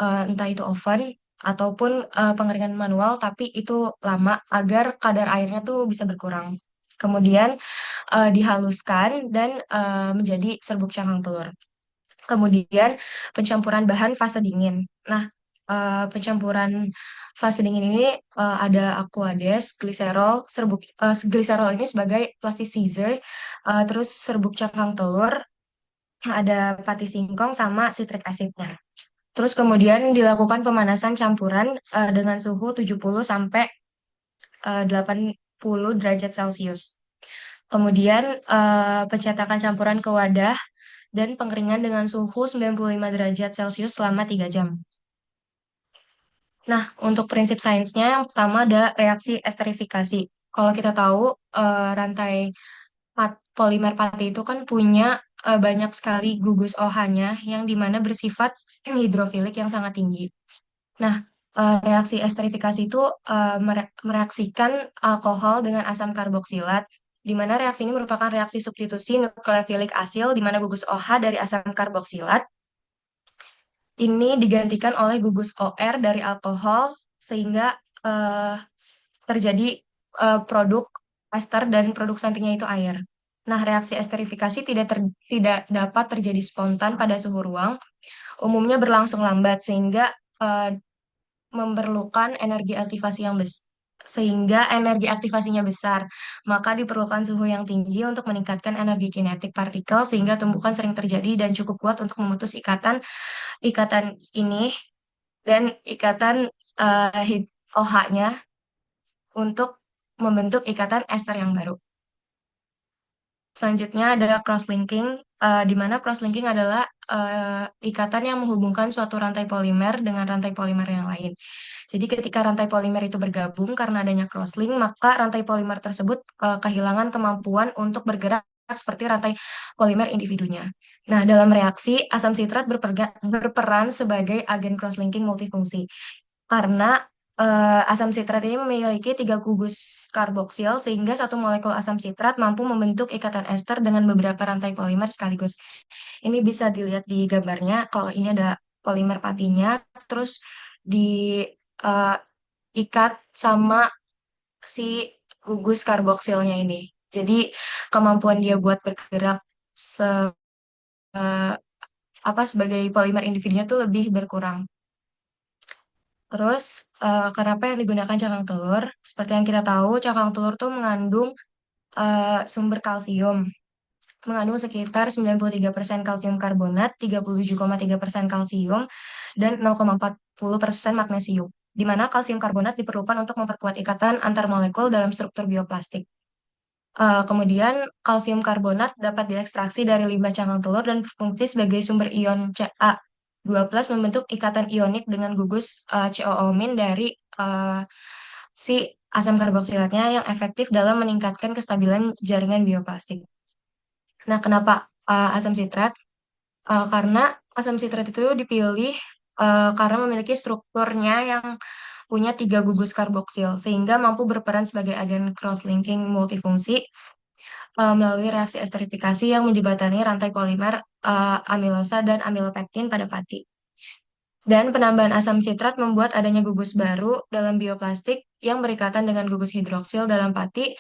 entah itu oven ataupun pengeringan manual, tapi itu lama agar kadar airnya tuh bisa berkurang. Kemudian dihaluskan dan menjadi serbuk cangkang telur. Kemudian pencampuran bahan fase dingin. Nah, pencampuran fase dingin ini ada Aquades, gliserol, gliserol ini sebagai plasticizer, terus serbuk cangkang telur, ada pati singkong sama citric acidnya. Terus kemudian dilakukan pemanasan campuran dengan suhu 70 sampai 80 derajat Celcius. Kemudian pencetakan campuran ke wadah dan pengeringan dengan suhu 95 derajat Celcius selama 3 jam. Nah, untuk prinsip sainsnya yang pertama ada reaksi esterifikasi. Kalau kita tahu rantai polimer pati itu kan punya banyak sekali gugus OH-nya yang dimana bersifat hidrofilik yang sangat tinggi. Nah, reaksi esterifikasi itu mereaksikan alkohol dengan asam karboksilat, di mana reaksi ini merupakan reaksi substitusi nukleofilik asil, di mana gugus OH dari asam karboksilat ini digantikan oleh gugus OR dari alkohol, sehingga eh, terjadi produk ester dan produk sampingnya itu air. Nah, reaksi esterifikasi tidak dapat terjadi spontan pada suhu ruang, umumnya berlangsung lambat, sehingga eh, memerlukan energi aktivasi yang sehingga energi aktivasinya besar, maka diperlukan suhu yang tinggi untuk meningkatkan energi kinetik partikel sehingga tumbukan sering terjadi dan cukup kuat untuk memutus ikatan ikatan ini dan ikatan OH-nya untuk membentuk ikatan ester yang baru. Selanjutnya ada cross-linking, di mana cross-linking adalah ikatan yang menghubungkan suatu rantai polimer dengan rantai polimer yang lain. Jadi ketika rantai polimer itu bergabung karena adanya cross-link, maka rantai polimer tersebut kehilangan kemampuan untuk bergerak seperti rantai polimer individunya. Nah, dalam reaksi, asam sitrat berperan sebagai agen cross-linking multifungsi. Karena asam sitrat ini memiliki 3 gugus karboksil sehingga satu molekul asam sitrat mampu membentuk ikatan ester dengan beberapa rantai polimer sekaligus. Ini bisa dilihat di gambarnya. Kalau ini ada polimer patinya, terus diikat sama si gugus karboksilnya ini. Jadi kemampuan dia buat bergerak se sebagai polimer individunya tuh lebih berkurang. Terus, kenapa yang digunakan cangkang telur? Seperti yang kita tahu, cangkang telur tuh mengandung sumber kalsium. Mengandung sekitar 93% kalsium karbonat, 37,3% kalsium, dan 0,40% magnesium. di mana kalsium karbonat diperlukan untuk memperkuat ikatan antar molekul dalam struktur bioplastik. Kemudian kalsium karbonat dapat diekstraksi dari limbah cangkang telur dan berfungsi sebagai sumber ion Ca2+ membentuk ikatan ionik dengan gugus COO- dari si asam karboksilatnya yang efektif dalam meningkatkan kestabilan jaringan bioplastik. Nah, kenapa asam sitrat? Karena asam sitrat itu dipilih karena memiliki strukturnya yang punya 3 gugus karboksil, sehingga mampu berperan sebagai agen cross-linking multifungsi melalui reaksi esterifikasi yang menjembatani rantai polimer amilosa dan amilopektin pada pati. Dan penambahan asam sitrat membuat adanya gugus baru dalam bioplastik yang berikatan dengan gugus hidroksil dalam pati,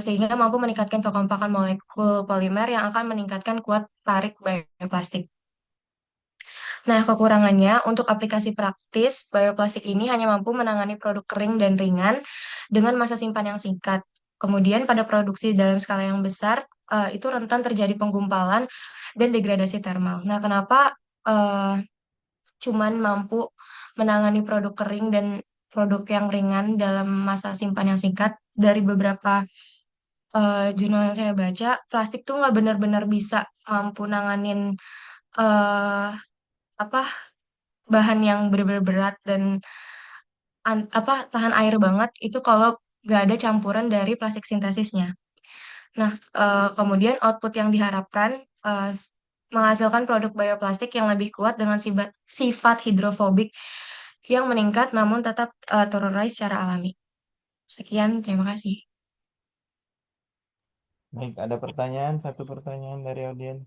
sehingga mampu meningkatkan kekompakan molekul polimer yang akan meningkatkan kuat tarik bioplastik. Nah, kekurangannya untuk aplikasi praktis, bioplastik ini hanya mampu menangani produk kering dan ringan dengan masa simpan yang singkat. Kemudian pada produksi dalam skala yang besar, itu rentan terjadi penggumpalan dan degradasi termal. Nah, kenapa eh, cuman mampu menangani produk kering dan produk yang ringan dalam masa simpan yang singkat? Dari beberapa jurnal yang saya baca, plastik tuh nggak benar-benar bisa mampu nanganin eh apa bahan yang benar-benar berat dan tahan air banget itu kalau nggak ada campuran dari plastik sintesisnya. Nah, kemudian output yang diharapkan eh, s- menghasilkan produk bioplastik yang lebih kuat dengan sifat hidrofobik yang meningkat namun tetap terurai secara alami. Sekian, terima kasih. Baik, ada pertanyaan, satu pertanyaan dari audiens.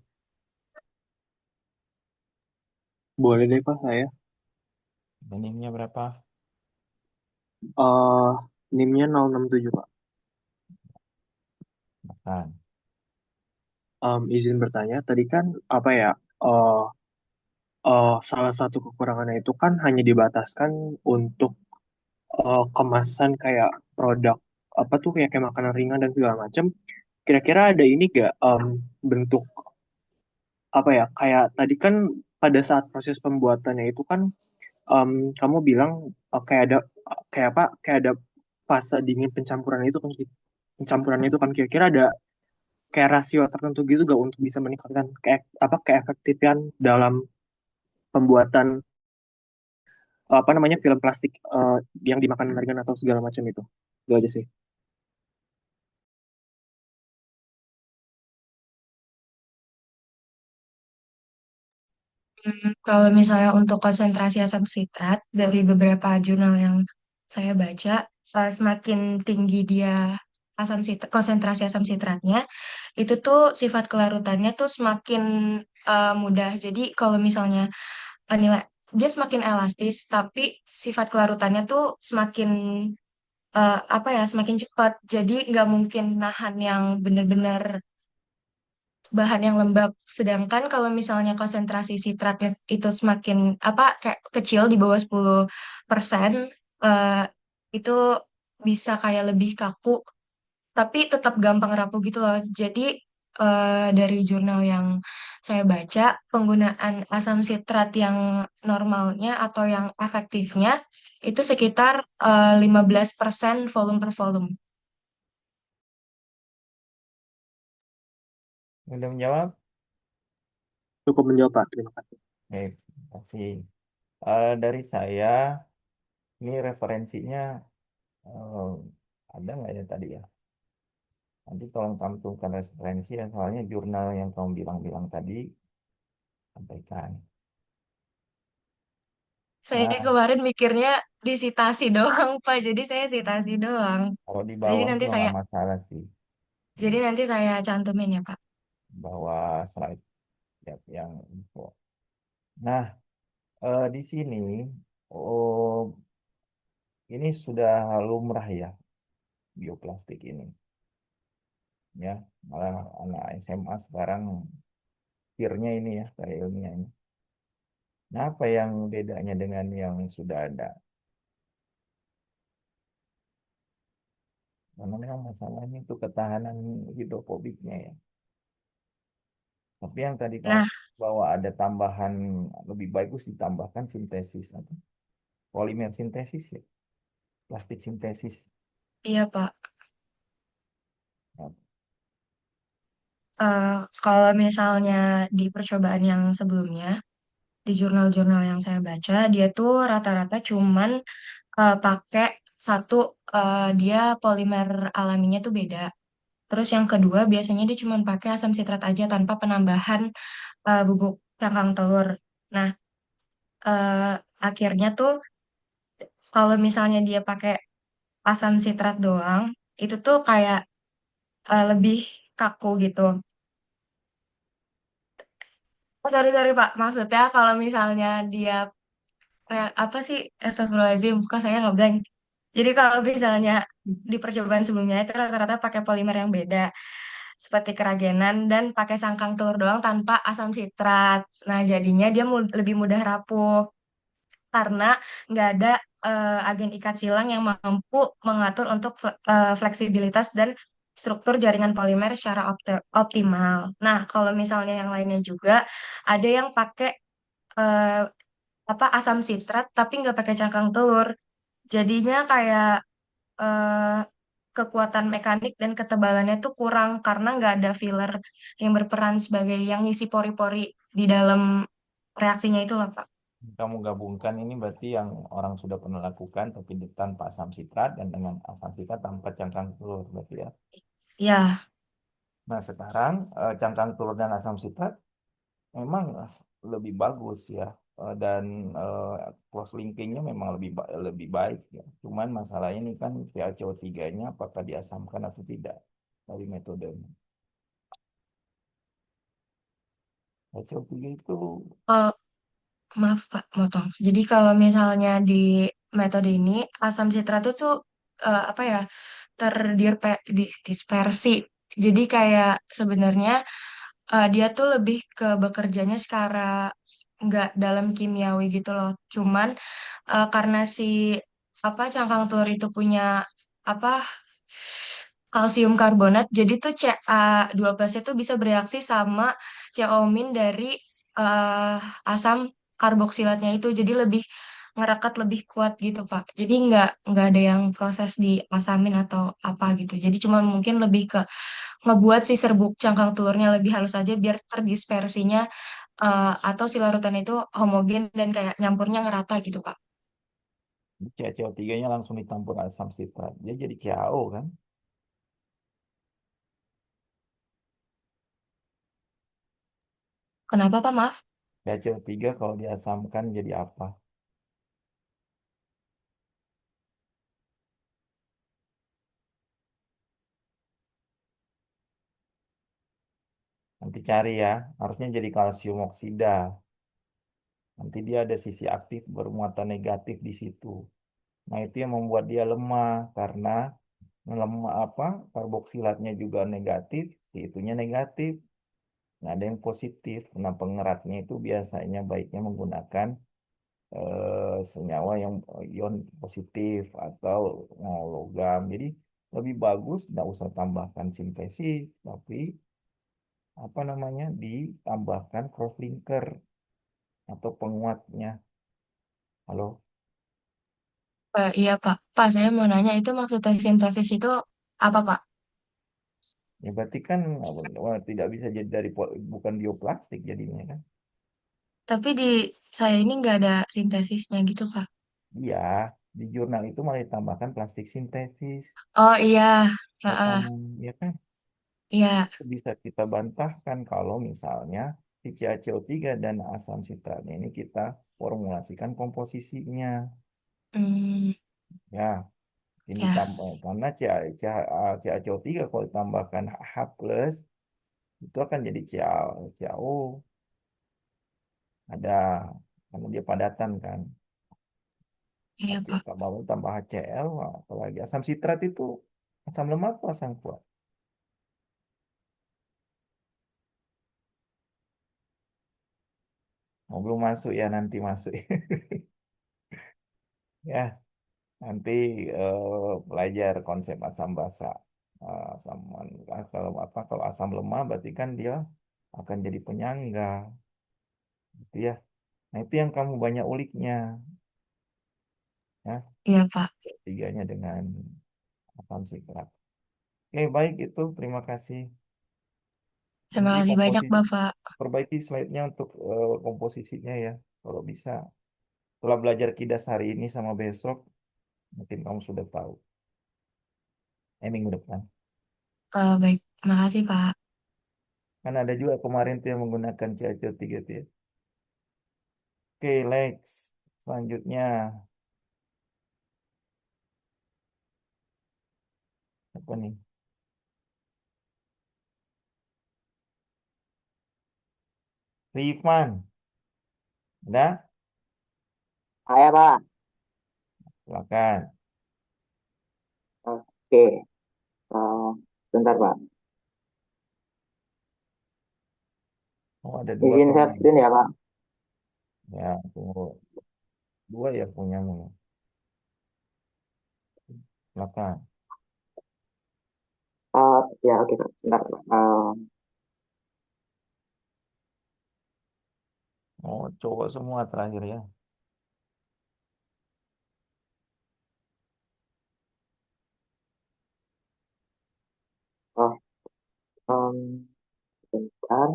Boleh deh Pak saya. Beningnya berapa? Eh NIM-nya 067 Pak. Makan. Izin bertanya, tadi kan apa ya? Salah satu kekurangannya itu kan hanya dibataskan untuk kemasan kayak produk apa tuh kayak makanan ringan dan segala macam. Kira-kira ada ini gak bentuk apa ya? Kayak tadi kan pada saat proses pembuatannya itu kan em, kamu bilang kayak ada kayak apa? Kayak ada fase dingin pencampuran itu kan pencampuran itu kan kira-kira ada kayak rasio tertentu gitu gak untuk bisa meningkatkan keefektifan dalam pembuatan apa namanya film plastik yang dimakan ringan atau segala macam itu aja sih. Kalau misalnya untuk konsentrasi asam sitrat dari beberapa jurnal yang saya baca, semakin tinggi dia konsentrasi asam sitratnya, itu tuh sifat kelarutannya tuh semakin mudah. Jadi kalau misalnya nilai dia semakin elastis, tapi sifat kelarutannya tuh semakin semakin cepat. Jadi nggak mungkin nahan yang benar-benar bahan yang lembab. Sedangkan kalau misalnya konsentrasi sitratnya itu semakin kayak kecil di bawah 10%, eh, itu bisa kayak lebih kaku, tapi tetap gampang rapuh gitu loh. Jadi dari jurnal yang saya baca, penggunaan asam sitrat yang normalnya atau yang efektifnya itu sekitar 15% volume per volume. Udah menjawab? Cukup menjawab Pak, terima kasih. Baik, terima kasih. Dari saya, ini referensinya eh, ada nggak ya tadi ya? Nanti tolong cantumkan referensi ya, soalnya jurnal yang kamu bilang-bilang tadi, sampaikan. Saya Nah, kemarin mikirnya disitasi doang, Pak. Jadi saya sitasi doang. kalau di Jadi bawah nanti juga saya nggak masalah sih. jadi Hmm, nanti saya cantumin ya, Pak. Bahwa slide ya, yang info. Nah, di sini, oh, ini sudah lumrah ya bioplastik ini, ya. Malah anak SMA sekarang peer-nya ini ya, kayak ilmiah ini. Nah, apa yang bedanya dengan yang sudah ada? Karena memang masalahnya itu ketahanan hidrofobiknya ya. Tapi yang tadi kamu Nah, bahwa ada tambahan lebih bagus ditambahkan sintesis. polimer sintesis ya, plastik sintesis. Iya, Pak. Nah, Eh, Kalau misalnya di percobaan yang sebelumnya, di jurnal-jurnal yang saya baca, dia tuh rata-rata cuman pakai satu, dia polimer alaminya tuh beda. Terus yang kedua, biasanya dia cuma pakai asam sitrat aja tanpa penambahan bubuk cangkang telur. Nah, eh, akhirnya tuh kalau misalnya dia pakai asam sitrat doang, itu tuh kayak lebih kaku gitu. Oh, sorry, sorry Pak. Maksudnya kalau misalnya dia apa sih, astagfirullahaladzim, kok saya ngeblank. Jadi kalau misalnya di percobaan sebelumnya itu rata-rata pakai polimer yang beda, seperti keragenan dan pakai sangkang telur doang tanpa asam sitrat. Nah, jadinya dia lebih mudah rapuh karena nggak ada agen ikat silang yang mampu mengatur untuk fleksibilitas dan struktur jaringan polimer secara optimal. Nah, kalau misalnya yang lainnya juga ada yang pakai eh, apa, asam sitrat tapi nggak pakai cangkang telur. Jadinya kayak eh, kekuatan mekanik dan ketebalannya tuh kurang karena nggak ada filler yang berperan sebagai yang ngisi pori-pori di dalam reaksinya itu lah, Pak. kamu gabungkan ini berarti yang orang sudah pernah lakukan tapi tanpa asam sitrat dan dengan asam sitrat tanpa cangkang telur berarti ya. Ya, Nah sekarang cangkang telur dan asam sitrat memang lebih bagus ya. Dan cross linkingnya memang lebih baik ya. Cuman masalahnya ini kan CaCO3-nya apakah diasamkan atau tidak dari metode. CaCO3 itu kalau maaf Pak, motong. Jadi kalau misalnya di metode ini asam sitrat itu tuh apa ya, dispersi. Jadi kayak sebenarnya dia tuh lebih ke bekerjanya secara nggak dalam kimiawi gitu loh. Cuman karena si apa, cangkang telur itu punya apa, kalsium karbonat, jadi tuh Ca12 itu bisa bereaksi sama CO- dari eh, asam karboksilatnya itu, jadi lebih ngerekat, lebih kuat gitu Pak. Jadi nggak ada yang proses diasamin atau apa gitu. Jadi cuma mungkin lebih ke ngebuat si serbuk cangkang telurnya lebih halus aja biar terdispersinya atau si larutan itu homogen dan kayak nyampurnya ngerata gitu Pak. CaCO3-nya langsung ditampur asam sitrat. Dia jadi CaO kan. Kenapa Pak? Maaf. CaCO3 kalau diasamkan jadi apa? Nanti cari ya, harusnya jadi kalsium oksida. Nanti dia ada sisi aktif bermuatan negatif di situ. Nah, itu yang membuat dia lemah karena melemah apa? Karboksilatnya juga negatif, si itunya negatif. Nah, ada yang positif. Nah, pengeratnya itu biasanya baiknya menggunakan senyawa yang ion positif atau logam. Jadi lebih bagus nggak usah tambahkan sintesis, tapi apa namanya ditambahkan crosslinker atau penguatnya. Halo, Iya Pak. Pak, saya mau nanya itu maksud tes sintesis itu apa Pak? ya berarti kan wah, tidak bisa jadi dari bukan bioplastik jadinya kan? Tapi di saya ini nggak ada sintesisnya gitu Pak. Iya, di jurnal itu malah ditambahkan plastik sintesis. Oh iya, Kamu, heeh. ya kan? Iya. Bisa kita bantahkan kalau misalnya si CaCO3 dan asam citratnya ini kita formulasikan komposisinya. Hmm, Ya, ini ya, tambah karena CaCO3 kalau ditambahkan H plus itu akan jadi CaO ada karena dia padatan kan. iya Pak. Kalau tambah HCl, wah, apalagi asam sitrat itu asam lemak atau asam kuat? Oh, belum masuk ya nanti masuk. Ya, nanti belajar konsep asam basa. Asam kalau apa kalau asam lemah berarti kan dia akan jadi penyangga, gitu ya. Nah, itu yang kamu banyak uliknya. Ya, Iya, Pak. tiganya dengan asam sitrat. Oke, baik itu. Terima kasih. Terima Nanti kasih banyak, komposisi, Bapak. perbaiki slide-nya untuk komposisinya ya, kalau bisa. Setelah belajar kidas hari ini sama besok, mungkin kamu sudah tahu. Minggu depan. Baik, makasih, Pak. Kan ada juga kemarin tuh yang menggunakan CaCO3 itu ya. Oke, next. Selanjutnya, apa nih? Rifan, udah? Saya Pak, Silakan. oke, sebentar Pak, Oh, ada dua izin share kamu. screen ya Pak. Ya, tunggu. Dua ya punyamu. Silakan. Ya oke Pak, sebentar Pak. Oh, cowok semua terakhir ya. Oh, sebentar.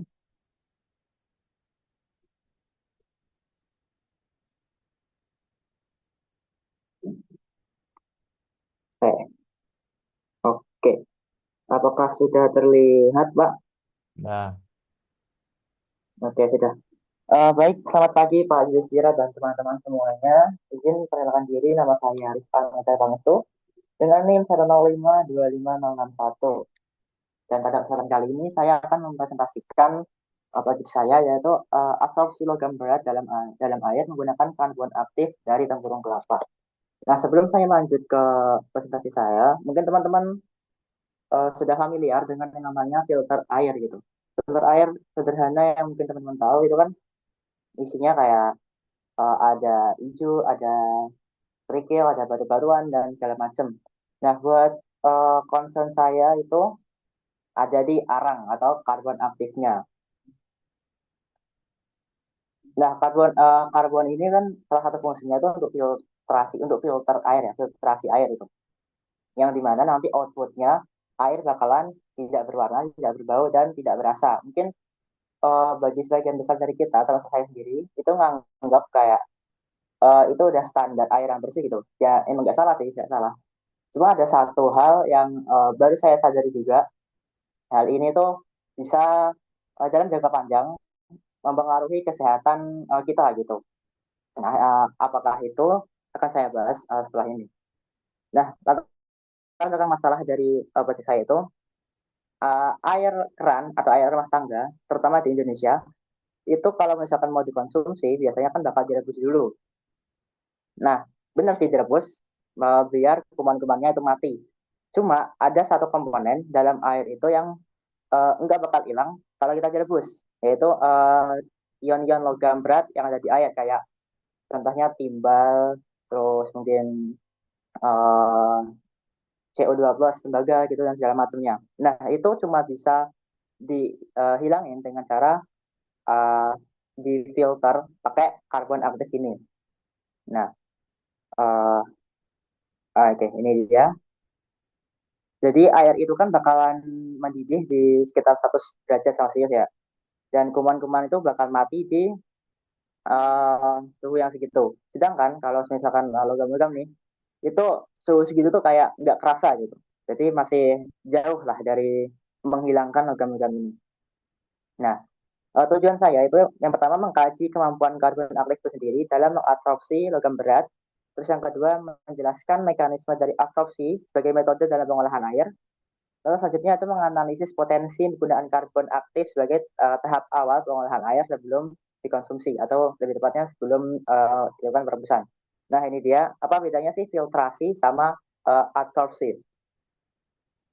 Oke, apakah sudah terlihat Pak? Nah, Oke sudah. Baik, selamat pagi Pak Yusira dan teman-teman semuanya. Izin perkenalkan diri, nama saya Rifan Metai Pangestu dengan NIM 1052561. Dan pada kesempatan kali ini saya akan mempresentasikan project saya yaitu absorpsi logam berat dalam air menggunakan karbon aktif dari tempurung kelapa. Nah, sebelum saya lanjut ke presentasi saya, mungkin teman-teman sudah familiar dengan yang namanya filter air gitu. Filter air sederhana yang mungkin teman-teman tahu itu kan isinya kayak ada hijau, ada kerikil, ada batu-batuan dan segala macam. Nah, buat concern saya itu ada di arang atau karbon aktifnya. Nah, karbon ini kan salah satu fungsinya itu untuk filter air ya, filtrasi air itu. Yang dimana nanti outputnya air bakalan tidak berwarna, tidak berbau dan tidak berasa. Mungkin bagi sebagian besar dari kita, termasuk saya sendiri, itu nganggap kayak itu udah standar air yang bersih gitu. Ya emang nggak salah sih, nggak salah. Cuma ada satu hal yang baru saya sadari juga, hal ini tuh bisa dalam jangka panjang mempengaruhi kesehatan kita gitu. Nah, apakah itu akan saya bahas setelah ini. Nah, tentang masalah dari batik saya itu, air keran atau air rumah tangga, terutama di Indonesia, itu kalau misalkan mau dikonsumsi, biasanya kan bakal direbus dulu. Nah, benar sih direbus, biar kuman-kumannya itu mati. Cuma ada satu komponen dalam air itu yang enggak bakal hilang kalau kita direbus, yaitu ion-ion logam berat yang ada di air, kayak contohnya timbal, terus mungkin uh, CO12, tembaga gitu dan segala macamnya. Nah, itu cuma bisa dihilangin dengan cara uh, difilter pakai karbon aktif ini. Nah, uh, oke, ini dia. Jadi air itu kan bakalan mendidih di sekitar 100 derajat Celcius ya. Dan kuman-kuman itu bakal mati di suhu yang segitu. Sedangkan kalau misalkan logam-logam nih, itu suhu segitu tuh kayak nggak kerasa gitu. Jadi masih jauh lah dari menghilangkan logam-logam ini. Nah, tujuan saya itu yang pertama mengkaji kemampuan karbon aktif itu sendiri dalam mengabsorpsi logam berat. Terus yang kedua menjelaskan mekanisme dari absorpsi sebagai metode dalam pengolahan air. Lalu selanjutnya itu menganalisis potensi penggunaan karbon aktif sebagai tahap awal pengolahan air sebelum dikonsumsi atau lebih tepatnya sebelum dilakukan perebusan. Nah ini dia apa bedanya sih filtrasi sama absorpsi.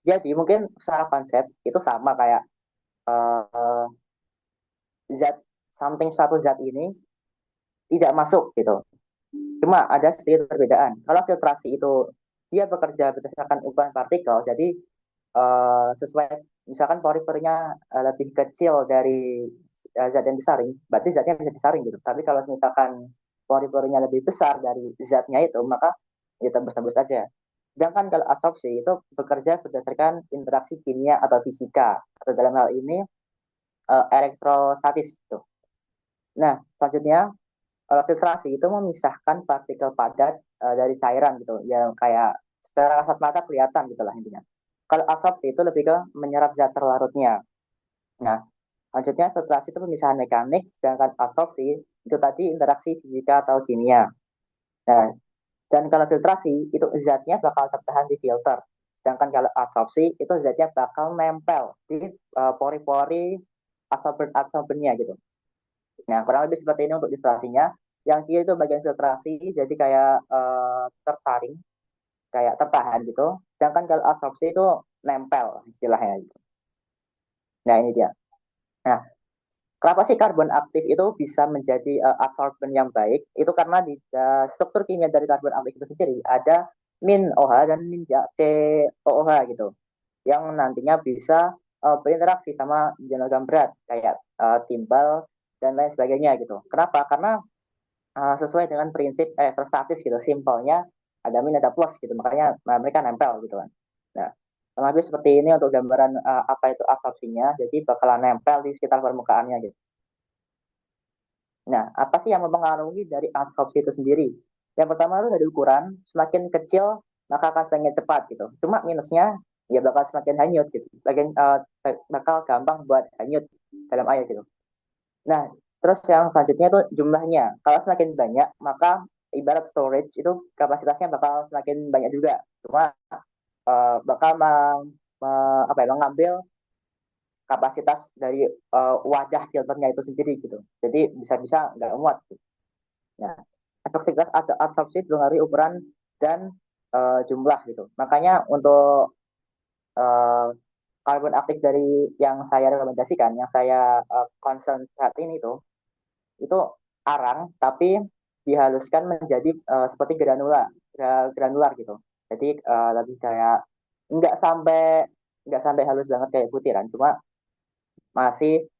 Jadi mungkin secara konsep itu sama kayak uh, zat suatu zat ini tidak masuk gitu. Cuma ada sedikit perbedaan. Kalau filtrasi itu dia bekerja berdasarkan ukuran partikel, jadi sesuai misalkan pori-porinya lebih kecil dari zat yang disaring, berarti zatnya bisa disaring gitu. Tapi kalau misalkan pori-porinya lebih besar dari zatnya itu, maka ya tembus-tembus saja. Sedangkan kalau absorpsi itu bekerja berdasarkan interaksi kimia atau fisika, atau dalam hal ini elektrostatis. Gitu. Nah, selanjutnya filtrasi itu memisahkan partikel padat dari cairan gitu, yang kayak secara kasat mata kelihatan gitulah intinya. Kalau absorpsi itu lebih ke menyerap zat terlarutnya. Nah, selanjutnya filtrasi itu pemisahan mekanik, sedangkan absorpsi itu tadi interaksi fisika atau kimia. Nah, dan kalau filtrasi itu zatnya bakal tertahan di filter, sedangkan kalau absorpsi itu zatnya bakal nempel di pori-pori absorbennya gitu. Nah, kurang lebih seperti ini untuk filtrasinya. Yang kiri itu bagian filtrasi, jadi kayak tersaring, kayak tertahan gitu. Sedangkan kalau absorpsi itu nempel istilahnya gitu. Nah, ini dia. Nah, kenapa sih karbon aktif itu bisa menjadi absorben yang baik? Itu karena di struktur kimia dari karbon aktif itu sendiri ada min OH dan min COOH gitu, yang nantinya bisa berinteraksi sama logam berat kayak timbal dan lain sebagainya gitu. Kenapa? Karena sesuai dengan prinsip elektrostatis gitu, simpelnya ada min ada plus gitu, makanya mereka nempel gitu kan. Nah, lebih seperti ini untuk gambaran apa itu absorpsinya, jadi bakalan nempel di sekitar permukaannya gitu. Nah, apa sih yang mempengaruhi dari absorpsi itu sendiri? Yang pertama itu dari ukuran, semakin kecil maka akan semakin cepat gitu. Cuma minusnya ya bakal semakin hanyut gitu, bakal gampang buat hanyut dalam air gitu. Nah, terus yang selanjutnya itu jumlahnya. Kalau semakin banyak, maka ibarat storage itu kapasitasnya bakal semakin banyak juga. Cuma bakal mengambil kapasitas dari wadah filternya itu sendiri gitu. Jadi bisa-bisa nggak muat. Gitu. Nah, efektivitas absorpsi dipengaruhi ukuran dan jumlah gitu. Makanya untuk karbon aktif dari yang saya rekomendasikan, yang saya concern saat ini itu arang tapi dihaluskan menjadi seperti granular gitu. Jadi lebih kayak nggak sampai nggak sampai halus banget kayak butiran, cuma masih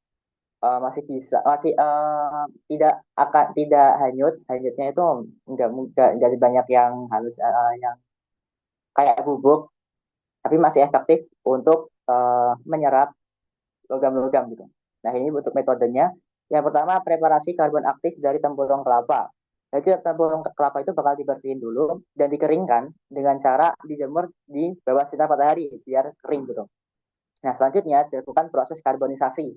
tidak hanyutnya itu nggak banyak yang halus yang kayak bubuk, tapi masih efektif untuk menyerap logam-logam gitu. Nah, ini untuk metodenya. Yang pertama, preparasi karbon aktif dari tempurung kelapa. Jadi tempurung kelapa itu bakal dibersihin dulu dan dikeringkan dengan cara dijemur di bawah sinar matahari biar kering gitu. Nah, selanjutnya dilakukan proses karbonisasi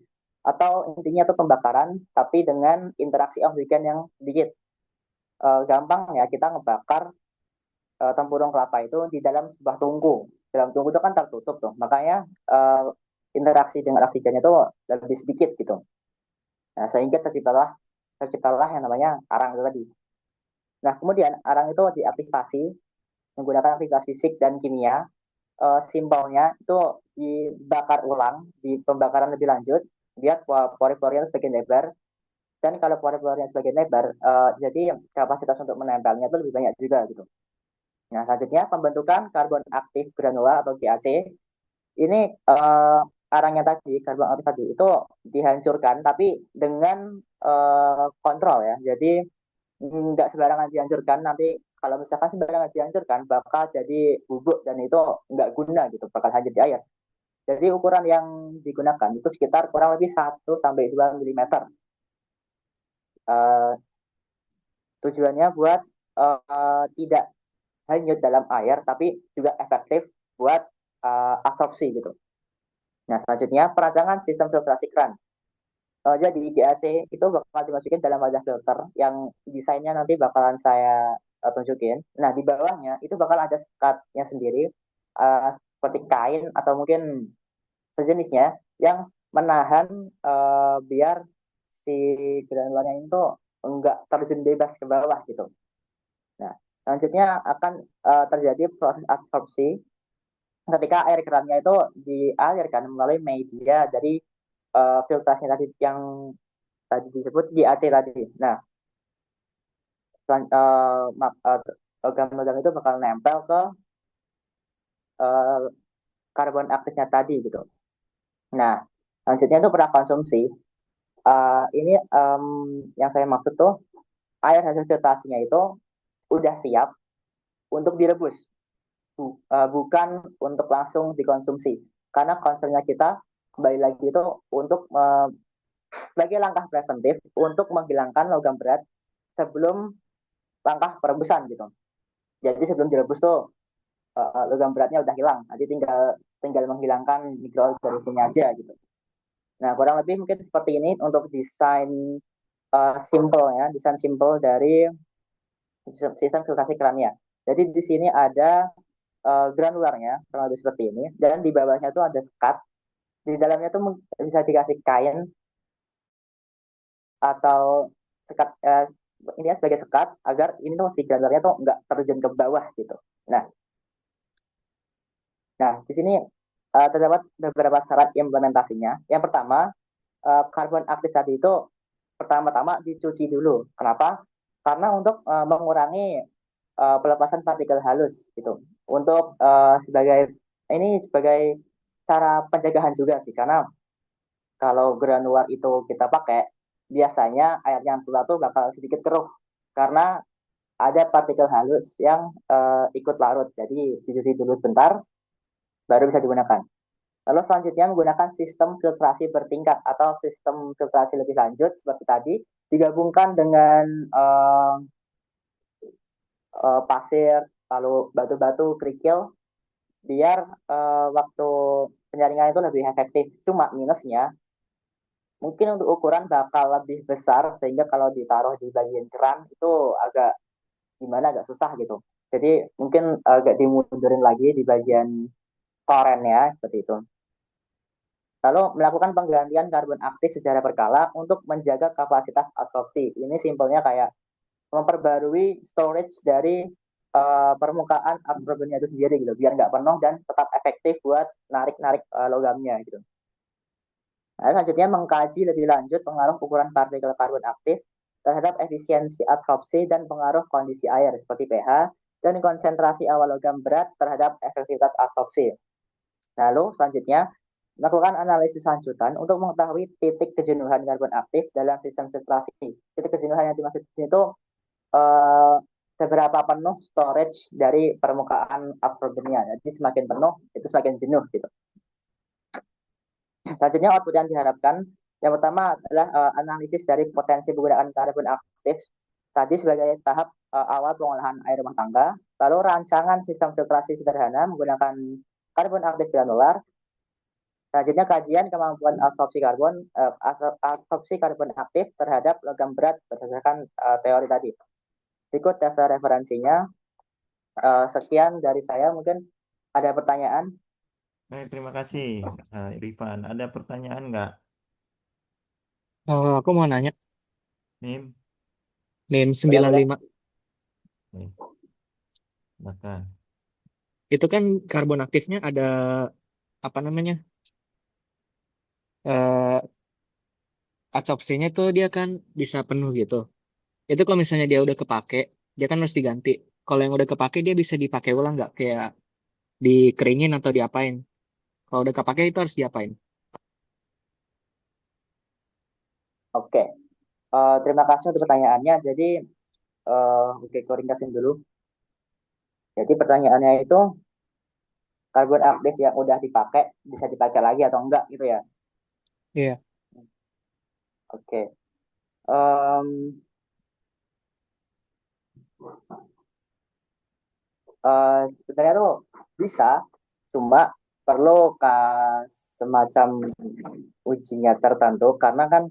atau intinya itu pembakaran tapi dengan interaksi oksigen yang sedikit. Gampang ya, kita ngebakar tempurung kelapa itu di dalam sebuah tungku. Dalam tungku itu kan tertutup tuh, makanya interaksi dengan oksigennya itu lebih sedikit gitu. Nah, sehingga terciptalah yang namanya arang itu tadi. Nah, kemudian arang itu diaktifasi menggunakan aktivitas fisik dan kimia. Simpelnya itu dibakar ulang di pembakaran lebih lanjut biar pori-porinya semakin lebar. Dan kalau pori-porinya semakin lebar, jadi kapasitas untuk menempelnya itu lebih banyak juga gitu. Nah, selanjutnya pembentukan karbon aktif granula atau GAC. Ini arangnya tadi, karbon aktif tadi itu dihancurkan tapi dengan kontrol ya. Jadi nggak sembarangan dihancurkan, nanti kalau misalkan sembarangan dihancurkan bakal jadi bubuk dan itu nggak guna gitu, bakal hanyut di air. Jadi ukuran yang digunakan itu sekitar kurang lebih 1-2 mm. Tujuannya buat tidak hanyut dalam air tapi juga efektif buat absorpsi gitu. Nah, selanjutnya perancangan sistem filtrasi keran. Jadi GAC itu bakal dimasukin dalam wadah filter yang desainnya nanti bakalan saya tunjukin. Nah, di bawahnya itu bakal ada sekatnya sendiri, seperti kain atau mungkin sejenisnya yang menahan biar si granulanya itu enggak terjun bebas ke bawah gitu. Nah, selanjutnya akan terjadi proses absorpsi ketika air kerannya itu dialirkan melalui media dari filtrasinya tadi yang tadi disebut GAC tadi. Nah, logam-logam itu bakal nempel ke karbon aktifnya tadi gitu. Nah, selanjutnya itu pernah konsumsi. Ini yang saya maksud tuh air hasil filtrasinya itu udah siap untuk direbus, bukan untuk langsung dikonsumsi. Karena concernnya kita kembali lagi itu untuk sebagai langkah preventif untuk menghilangkan logam berat sebelum langkah perebusan gitu. Jadi sebelum direbus tuh logam beratnya udah hilang, nanti tinggal menghilangkan mikroorganismenya aja gitu. Nah, kurang lebih mungkin seperti ini untuk desain desain simple dari sistem filtrasi Krania. Jadi di sini ada granularnya, kurang lebih seperti ini, dan di bawahnya tuh ada sekat. Di dalamnya tuh bisa dikasih kain atau sekat ini ya sebagai sekat agar ini tuh si granularnya tuh nggak terjun ke bawah gitu. Nah, di sini terdapat beberapa syarat implementasinya. Yang pertama, karbon aktif tadi itu pertama-tama dicuci dulu. Kenapa? Karena untuk mengurangi pelepasan partikel halus gitu. Untuk sebagai cara pencegahan juga sih, karena kalau granular itu kita pakai, biasanya air yang keluar tuh bakal sedikit keruh karena ada partikel halus yang ikut larut. Jadi dicuci dulu sebentar, baru bisa digunakan. Lalu selanjutnya menggunakan sistem filtrasi bertingkat atau sistem filtrasi lebih lanjut seperti tadi, digabungkan dengan pasir, lalu batu-batu, kerikil, biar waktu penyaringan itu lebih efektif. Cuma minusnya, mungkin untuk ukuran bakal lebih besar, sehingga kalau ditaruh di bagian keran itu agak susah gitu. Jadi mungkin agak dimundurin lagi di bagian torennya, seperti itu. Lalu melakukan penggantian karbon aktif secara berkala untuk menjaga kapasitas absorpsi. Ini simpelnya kayak memperbarui storage dari permukaan absorbennya itu sendiri gitu, biar nggak penuh dan tetap efektif buat narik logamnya gitu. Nah, selanjutnya mengkaji lebih lanjut pengaruh ukuran partikel karbon aktif terhadap efisiensi absorpsi dan pengaruh kondisi air seperti pH dan konsentrasi awal logam berat terhadap efektivitas absorpsi. Lalu selanjutnya melakukan analisis lanjutan untuk mengetahui titik kejenuhan karbon aktif dalam sistem filtrasi. Titik kejenuhan yang dimaksud di sini itu seberapa penuh storage dari permukaan absorbennya. Jadi semakin penuh itu semakin jenuh gitu. Selanjutnya output yang diharapkan, yang pertama adalah analisis dari potensi penggunaan karbon aktif tadi sebagai tahap awal pengolahan air rumah tangga, lalu rancangan sistem filtrasi sederhana menggunakan karbon aktif granular. Selanjutnya kajian kemampuan absorpsi karbon aktif terhadap logam berat berdasarkan teori tadi. Berikut daftar referensinya. Sekian dari saya, mungkin ada pertanyaan? Baik, terima kasih, Rifan. Ada pertanyaan nggak, Aku mau nanya, Nim? NIM Boleh. 95, Nih, silakan. itu kan karbon aktifnya ada apa namanya? eh Absorpsinya tuh dia kan bisa penuh gitu. Itu kalau misalnya dia udah kepake, dia kan harus diganti. Kalau yang udah kepake dia bisa dipakai ulang nggak? Kayak dikeringin atau diapain? Kalau udah kepake itu harus diapain? Oke. Terima kasih untuk pertanyaannya. Jadi, oke, aku ringkasin dulu. Jadi pertanyaannya itu, karbon aktif yang udah dipakai bisa dipakai lagi atau enggak gitu ya? Iya. Oke. Em, Sebenarnya tuh bisa, cuma perlu semacam ujinya tertentu karena kan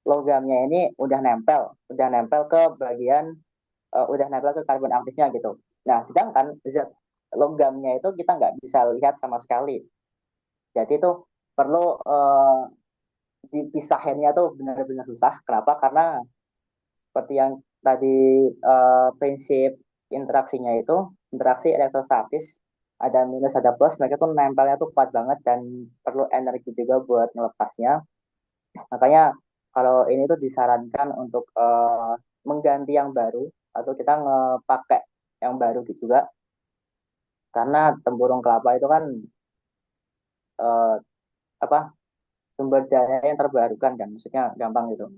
logamnya ini udah nempel ke bagian, udah nempel ke karbon aktifnya gitu. Nah, sedangkan zat logamnya itu kita nggak bisa lihat sama sekali. Jadi itu perlu dipisahinnya tuh benar-benar susah. Kenapa? Karena seperti yang tadi prinsip interaksinya itu, interaksi elektrostatis, ada minus ada plus, mereka tuh nempelnya tuh kuat banget dan perlu energi juga buat melepasnya. Makanya kalau ini tuh disarankan untuk mengganti yang baru atau kita ngepakai yang baru gitu juga, karena tempurung kelapa itu kan eh, apa sumber daya yang terbarukan kan, maksudnya gampang gitu.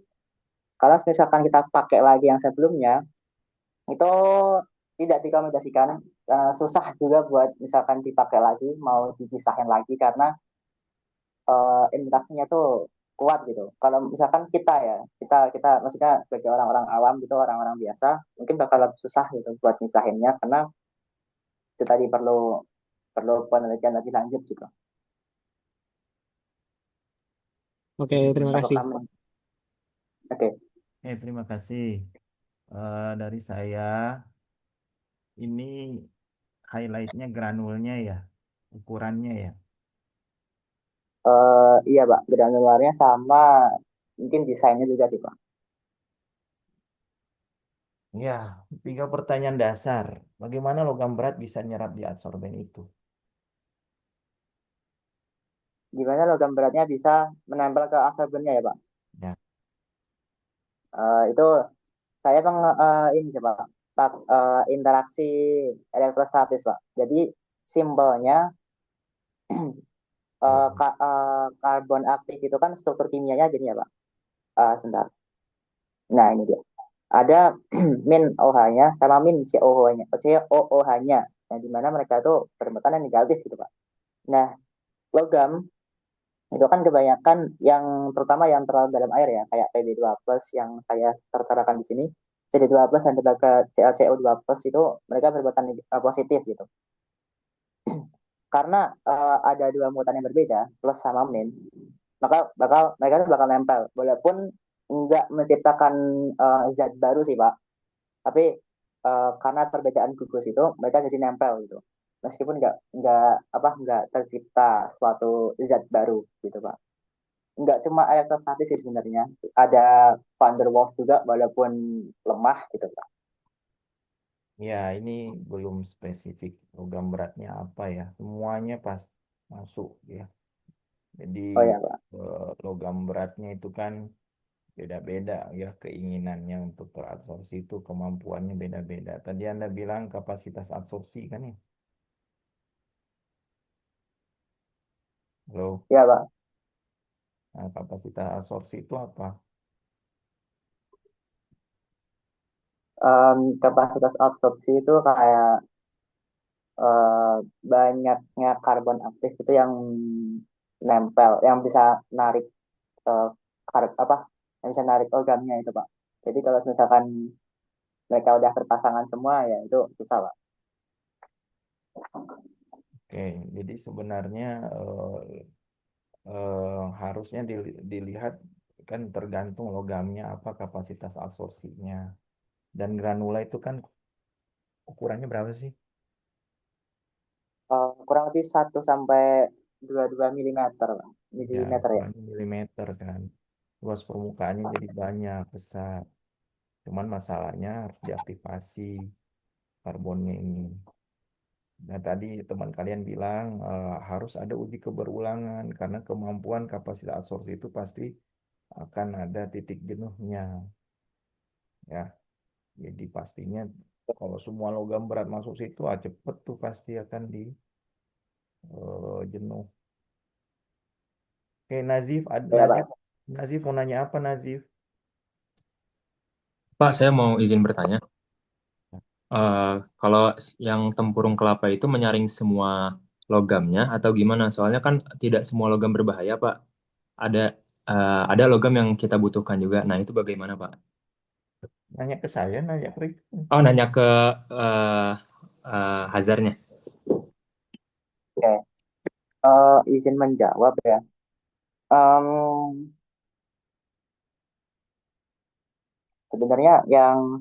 Kalau misalkan kita pakai lagi yang sebelumnya, itu tidak direkomendasikan. Susah juga buat misalkan dipakai lagi, mau dipisahin lagi karena interaksinya tuh kuat gitu. Kalau misalkan kita ya, kita maksudnya sebagai orang-orang awam gitu, orang-orang biasa, mungkin bakal lebih susah gitu buat misahinnya karena itu tadi perlu perlu penelitian lebih lanjut gitu. Oke, terima kasih. Apakah oke. Terima kasih. Dari saya ini highlightnya granulnya ya, ukurannya ya. Iya Pak, granularnya sama mungkin desainnya juga sih Pak. Ya, 3 pertanyaan dasar. Bagaimana logam berat bisa nyerap di adsorben itu? Gimana logam beratnya bisa menempel ke absorbennya ya Pak? Ya, Itu saya ini sih Pak, interaksi elektrostatis Pak. Jadi simpelnya karbon aktif itu kan struktur kimianya gini ya Pak. Sebentar. Nah ini dia. Ada min OH-nya sama min COOH-nya, COOH-nya. Yang dimana mereka itu bermekanan negatif gitu Pak. Nah logam itu kan kebanyakan yang terutama yang terlalu dalam air ya, kayak Pb2 plus yang saya terterakan di sini, CD2 plus dan tenaga CaCO2 plus itu mereka bermuatan positif gitu. Karena ada 2 muatan yang berbeda, plus sama min, maka mereka bakal nempel, walaupun nggak menciptakan zat baru sih Pak, tapi karena perbedaan gugus itu mereka jadi nempel gitu. Meskipun nggak tercipta suatu zat baru gitu Pak. Nggak cuma elektrostatis sih sebenarnya, ada van der Waals juga walaupun lemah gitu Pak. ya ini belum spesifik logam beratnya apa ya. Semuanya pas masuk ya. Jadi Oh ya Pak. logam beratnya itu kan beda-beda ya keinginannya untuk teradsorpsi itu kemampuannya beda-beda. Tadi Anda bilang kapasitas absorpsi kan ya? Halo, Ya Pak. nah, kapasitas absorpsi itu apa? Kapasitas absorpsi itu kayak eh, banyaknya karbon aktif itu yang nempel, yang bisa narik eh, yang bisa narik organnya itu Pak. Jadi kalau misalkan mereka udah berpasangan semua ya itu susah Pak. Oke, jadi sebenarnya harusnya dilihat kan tergantung logamnya apa kapasitas absorpsinya. Dan granula itu kan ukurannya berapa sih? Kurang lebih 1 sampai 22 milimeter Pak. Ya, Milimeter ya. ukurannya milimeter kan. Luas permukaannya jadi banyak, besar. Cuman masalahnya harus diaktifasi karbonnya ini. Nah, tadi teman kalian bilang harus ada uji keberulangan karena kemampuan kapasitas absorpsi itu pasti akan ada titik jenuhnya. Ya, jadi pastinya kalau semua logam berat masuk situ, cepet tuh pasti akan di jenuh. Oke, Nazif, Ya Pak. Nazif mau nanya apa Nazif? Pak, saya mau izin bertanya. Eh, Kalau yang tempurung kelapa itu menyaring semua logamnya atau gimana? Soalnya kan tidak semua logam berbahaya, Pak. Ada ada logam yang kita butuhkan juga. Nah, itu bagaimana, Pak? Nanya ke saya, nanya ke Rifki. Oh, nanya ke eh hazardnya. Oke. Izin menjawab ya. Sebenarnya yang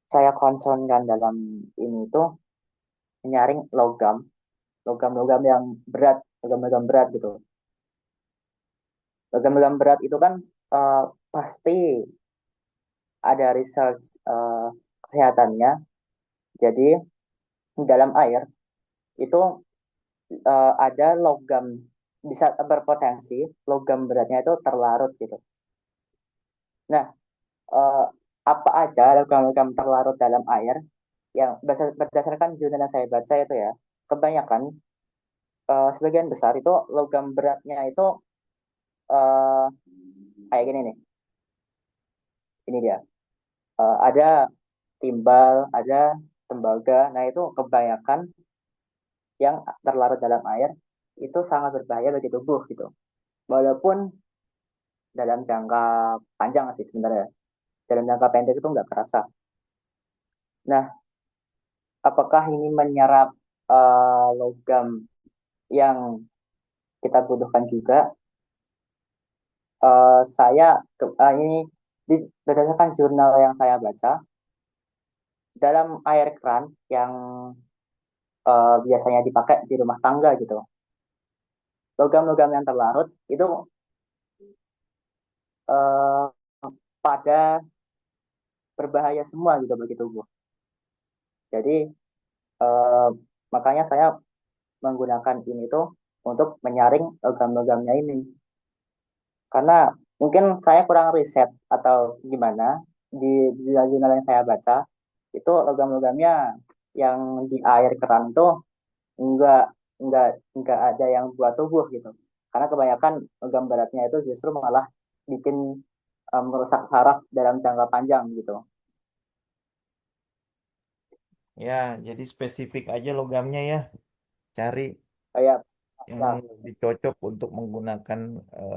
saya concernkan dalam ini tuh menyaring logam-logam yang berat, logam-logam berat gitu. Logam-logam berat itu kan pasti ada research kesehatannya. Jadi dalam air itu ada logam bisa berpotensi logam beratnya itu terlarut gitu. Nah, eh, apa aja logam-logam terlarut dalam air yang berdasarkan jurnal yang saya baca itu ya, kebanyakan sebagian besar itu logam beratnya itu kayak gini nih. Ini dia. Ada timbal, ada tembaga. Nah, itu kebanyakan yang terlarut dalam air itu sangat berbahaya bagi tubuh gitu. Walaupun dalam jangka panjang sih sebenarnya. Dalam jangka pendek itu nggak kerasa. Nah, apakah ini menyerap logam yang kita butuhkan juga? Ini berdasarkan jurnal yang saya baca, dalam air keran yang biasanya dipakai di rumah tangga gitu, logam-logam yang terlarut itu uh, pada berbahaya semua gitu bagi tubuh. Jadi uh, makanya saya menggunakan ini tuh untuk menyaring logam-logamnya ini. Karena mungkin saya kurang riset atau gimana di jurnal yang saya baca itu logam-logamnya yang di air keran itu enggak enggak ada yang buat tubuh gitu. Karena kebanyakan logam beratnya itu justru malah bikin merusak saraf dalam jangka panjang gitu. Ya, jadi spesifik aja logamnya ya. Cari Kayak yang ya, lebih cocok untuk menggunakan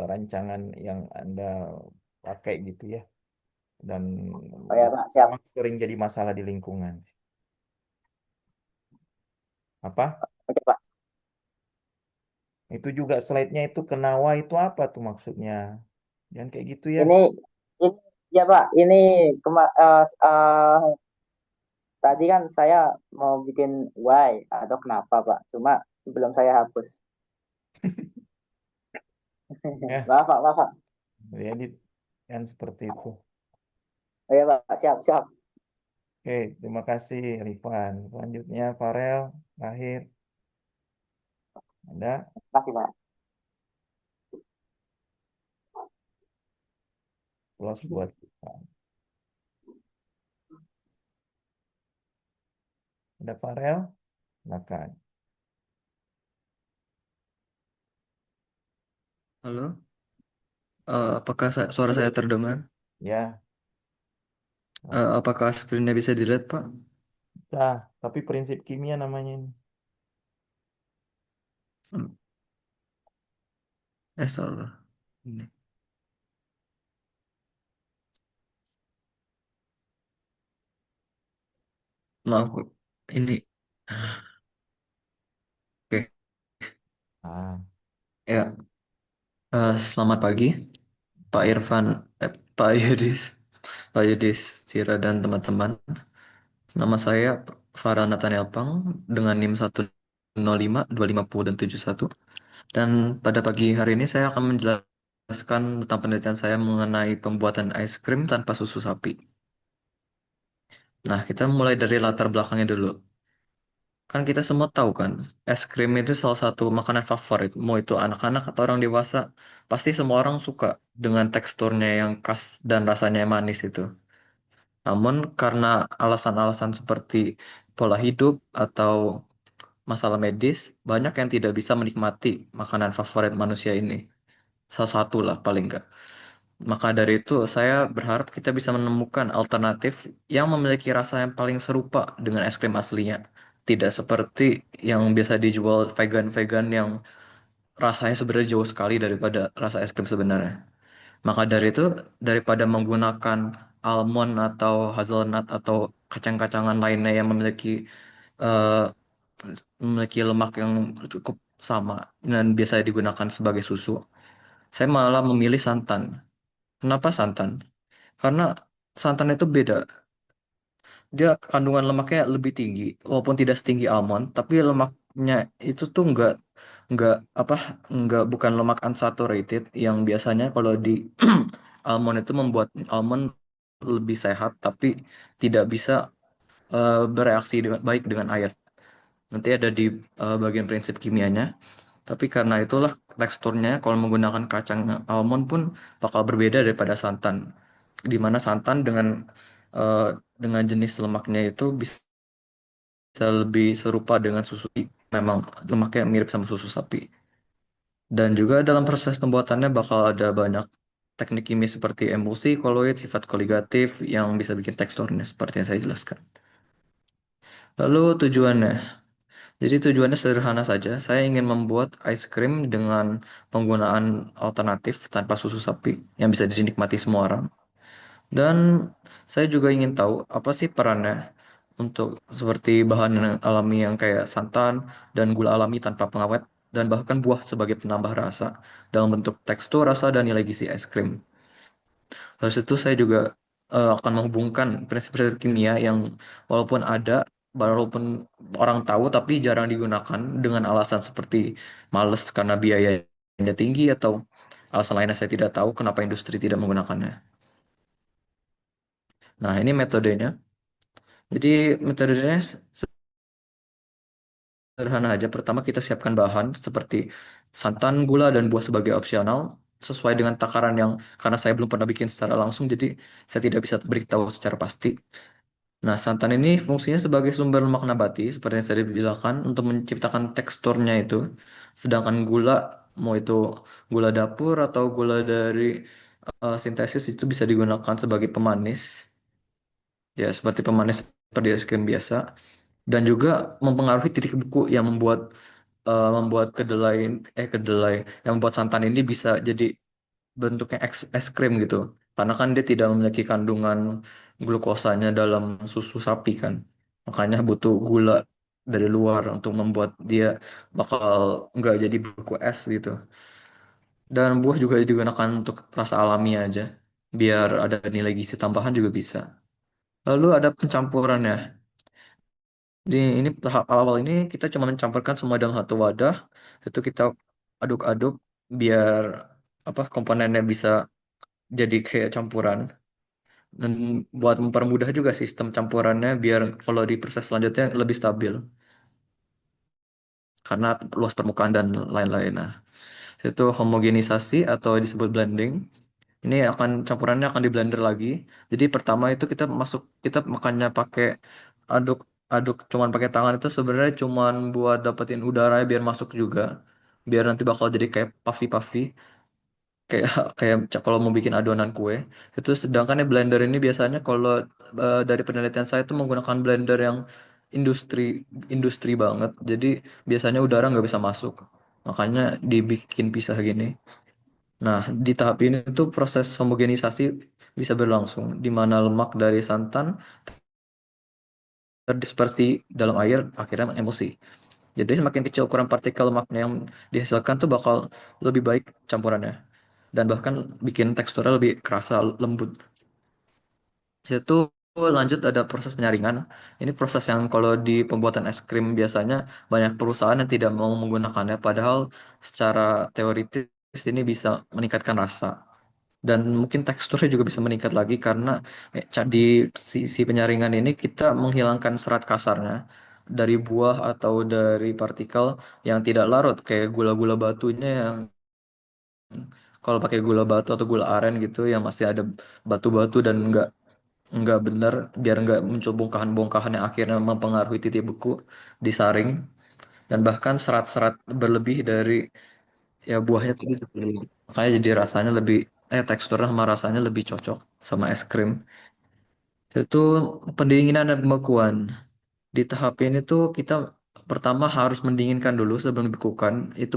rancangan yang Anda pakai gitu ya. Dan kayak Pak, siap. memang sering jadi masalah di lingkungan. Apa? Oke Pak. Itu juga slide-nya itu kenawa itu apa tuh maksudnya? Jangan kayak gitu ya. Ini ya Pak, ini tadi kan saya mau bikin why atau kenapa Pak, cuma belum saya hapus. Ya, Maaf Pak, maaf Pak. jadi kan seperti itu. Oh ya Pak, siap, siap. Oke, terima kasih Rifan. Selanjutnya Farel, terakhir. Ada? Terima kasih Pak. Close buat Rifan. Ada Farel? Silakan. Halo, apakah suara saya terdengar? Ya, Apakah screen-nya bisa dilihat, Pak? nah, tapi prinsip kimia namanya ini. Hmm. Salah. Ini. Maaf, ini. Oke, Ah, ya. Selamat pagi, Pak Irfan, Pak Yudis, Pak Yudis Tira dan teman-teman. Nama saya Farah Nathaniel Pang dengan NIM 105 250 dan 71. Dan pada pagi hari ini saya akan menjelaskan tentang penelitian saya mengenai pembuatan es krim tanpa susu sapi. Nah, kita mulai dari latar belakangnya dulu. Kan kita semua tahu kan, es krim itu salah satu makanan favorit. Mau itu anak-anak atau orang dewasa, pasti semua orang suka dengan teksturnya yang khas dan rasanya yang manis itu. Namun karena alasan-alasan seperti pola hidup atau masalah medis, banyak yang tidak bisa menikmati makanan favorit manusia ini. Salah satu lah paling nggak. Maka dari itu, saya berharap kita bisa menemukan alternatif yang memiliki rasa yang paling serupa dengan es krim aslinya. Tidak seperti yang biasa dijual vegan-vegan yang rasanya sebenarnya jauh sekali daripada rasa es krim sebenarnya. Maka dari itu, daripada menggunakan almond atau hazelnut atau kacang-kacangan lainnya yang eh, memiliki lemak yang cukup sama dan biasa digunakan sebagai susu, saya malah memilih santan. Kenapa santan? Karena santan itu beda. Dia kandungan lemaknya lebih tinggi, walaupun tidak setinggi almond, tapi lemaknya itu tuh nggak apa nggak bukan lemak unsaturated yang biasanya kalau di almond itu membuat almond lebih sehat, tapi tidak bisa bereaksi dengan baik dengan air. Nanti ada di bagian prinsip kimianya. Tapi karena itulah teksturnya kalau menggunakan kacang almond pun bakal berbeda daripada santan. Di mana santan eh, dengan jenis lemaknya itu bisa lebih serupa dengan susu. Memang lemaknya mirip sama susu sapi. Dan juga dalam proses pembuatannya bakal ada banyak teknik kimia seperti emulsi, koloid, sifat koligatif yang bisa bikin teksturnya seperti yang saya jelaskan. Lalu tujuannya. Jadi tujuannya sederhana saja. Saya ingin membuat ice cream dengan penggunaan alternatif tanpa susu sapi yang bisa dinikmati semua orang. Dan saya juga ingin tahu apa sih perannya untuk seperti bahan alami yang kayak santan dan gula alami tanpa pengawet dan bahkan buah sebagai penambah rasa dalam bentuk tekstur, rasa, dan nilai gizi es krim. Habis itu saya juga akan menghubungkan prinsip-prinsip kimia yang walaupun ada, walaupun orang tahu tapi jarang digunakan dengan alasan seperti males karena biayanya tinggi atau alasan lainnya saya tidak tahu kenapa industri tidak menggunakannya. Nah, ini metodenya. Jadi metodenya sederhana aja. Pertama kita siapkan bahan seperti santan, gula, dan buah sebagai opsional sesuai dengan takaran yang karena saya belum pernah bikin secara langsung jadi saya tidak bisa beritahu secara pasti. Nah, santan ini fungsinya sebagai sumber lemak nabati seperti yang saya bilang untuk menciptakan teksturnya itu. Sedangkan gula mau itu gula dapur atau gula dari sintesis itu bisa digunakan sebagai pemanis. Ya, seperti pemanis seperti es krim biasa dan juga mempengaruhi titik beku yang membuat kedelai yang membuat santan ini bisa jadi bentuknya es krim gitu karena kan dia tidak memiliki kandungan glukosanya dalam susu sapi kan makanya butuh gula dari luar untuk membuat dia bakal nggak jadi beku es gitu dan buah juga digunakan untuk rasa alami aja biar ada nilai gizi tambahan juga bisa lalu ada pencampurannya. Di ini tahap awal ini kita cuma mencampurkan semua dalam satu wadah. Itu kita aduk-aduk biar apa komponennya bisa jadi kayak campuran. Dan buat mempermudah juga sistem campurannya biar kalau di proses selanjutnya lebih stabil karena luas permukaan dan lain-lain. Nah, itu homogenisasi atau disebut blending. Ini campurannya akan di blender lagi. Jadi pertama itu kita makannya pakai aduk aduk cuman pakai tangan itu sebenarnya cuman buat dapetin udara biar masuk juga. Biar nanti bakal jadi kayak puffy-puffy kayak kayak kalau mau bikin adonan kue. Itu sedangkan ya blender ini biasanya kalau dari penelitian saya itu menggunakan blender yang industri industri banget. Jadi biasanya udara nggak bisa masuk. Makanya dibikin pisah gini. Nah, di tahap ini tuh proses homogenisasi bisa berlangsung, di mana lemak dari santan terdispersi dalam air, akhirnya emosi. Jadi semakin kecil ukuran partikel lemaknya yang dihasilkan tuh bakal lebih baik campurannya. Dan bahkan bikin teksturnya lebih kerasa lembut. Itu lanjut ada proses penyaringan. Ini proses yang kalau di pembuatan es krim biasanya banyak perusahaan yang tidak mau menggunakannya, padahal secara teoritis ini bisa meningkatkan rasa. Dan mungkin teksturnya juga bisa meningkat lagi karena di sisi penyaringan ini kita menghilangkan serat kasarnya dari buah atau dari partikel yang tidak larut kayak gula-gula batunya yang kalau pakai gula batu atau gula aren gitu yang masih ada batu-batu dan nggak benar biar nggak muncul bongkahan-bongkahan yang akhirnya mempengaruhi titik beku disaring dan bahkan serat-serat berlebih dari ya buahnya tadi makanya jadi rasanya lebih teksturnya sama rasanya lebih cocok sama es krim itu pendinginan dan pembekuan di tahap ini tuh kita pertama harus mendinginkan dulu sebelum dibekukan itu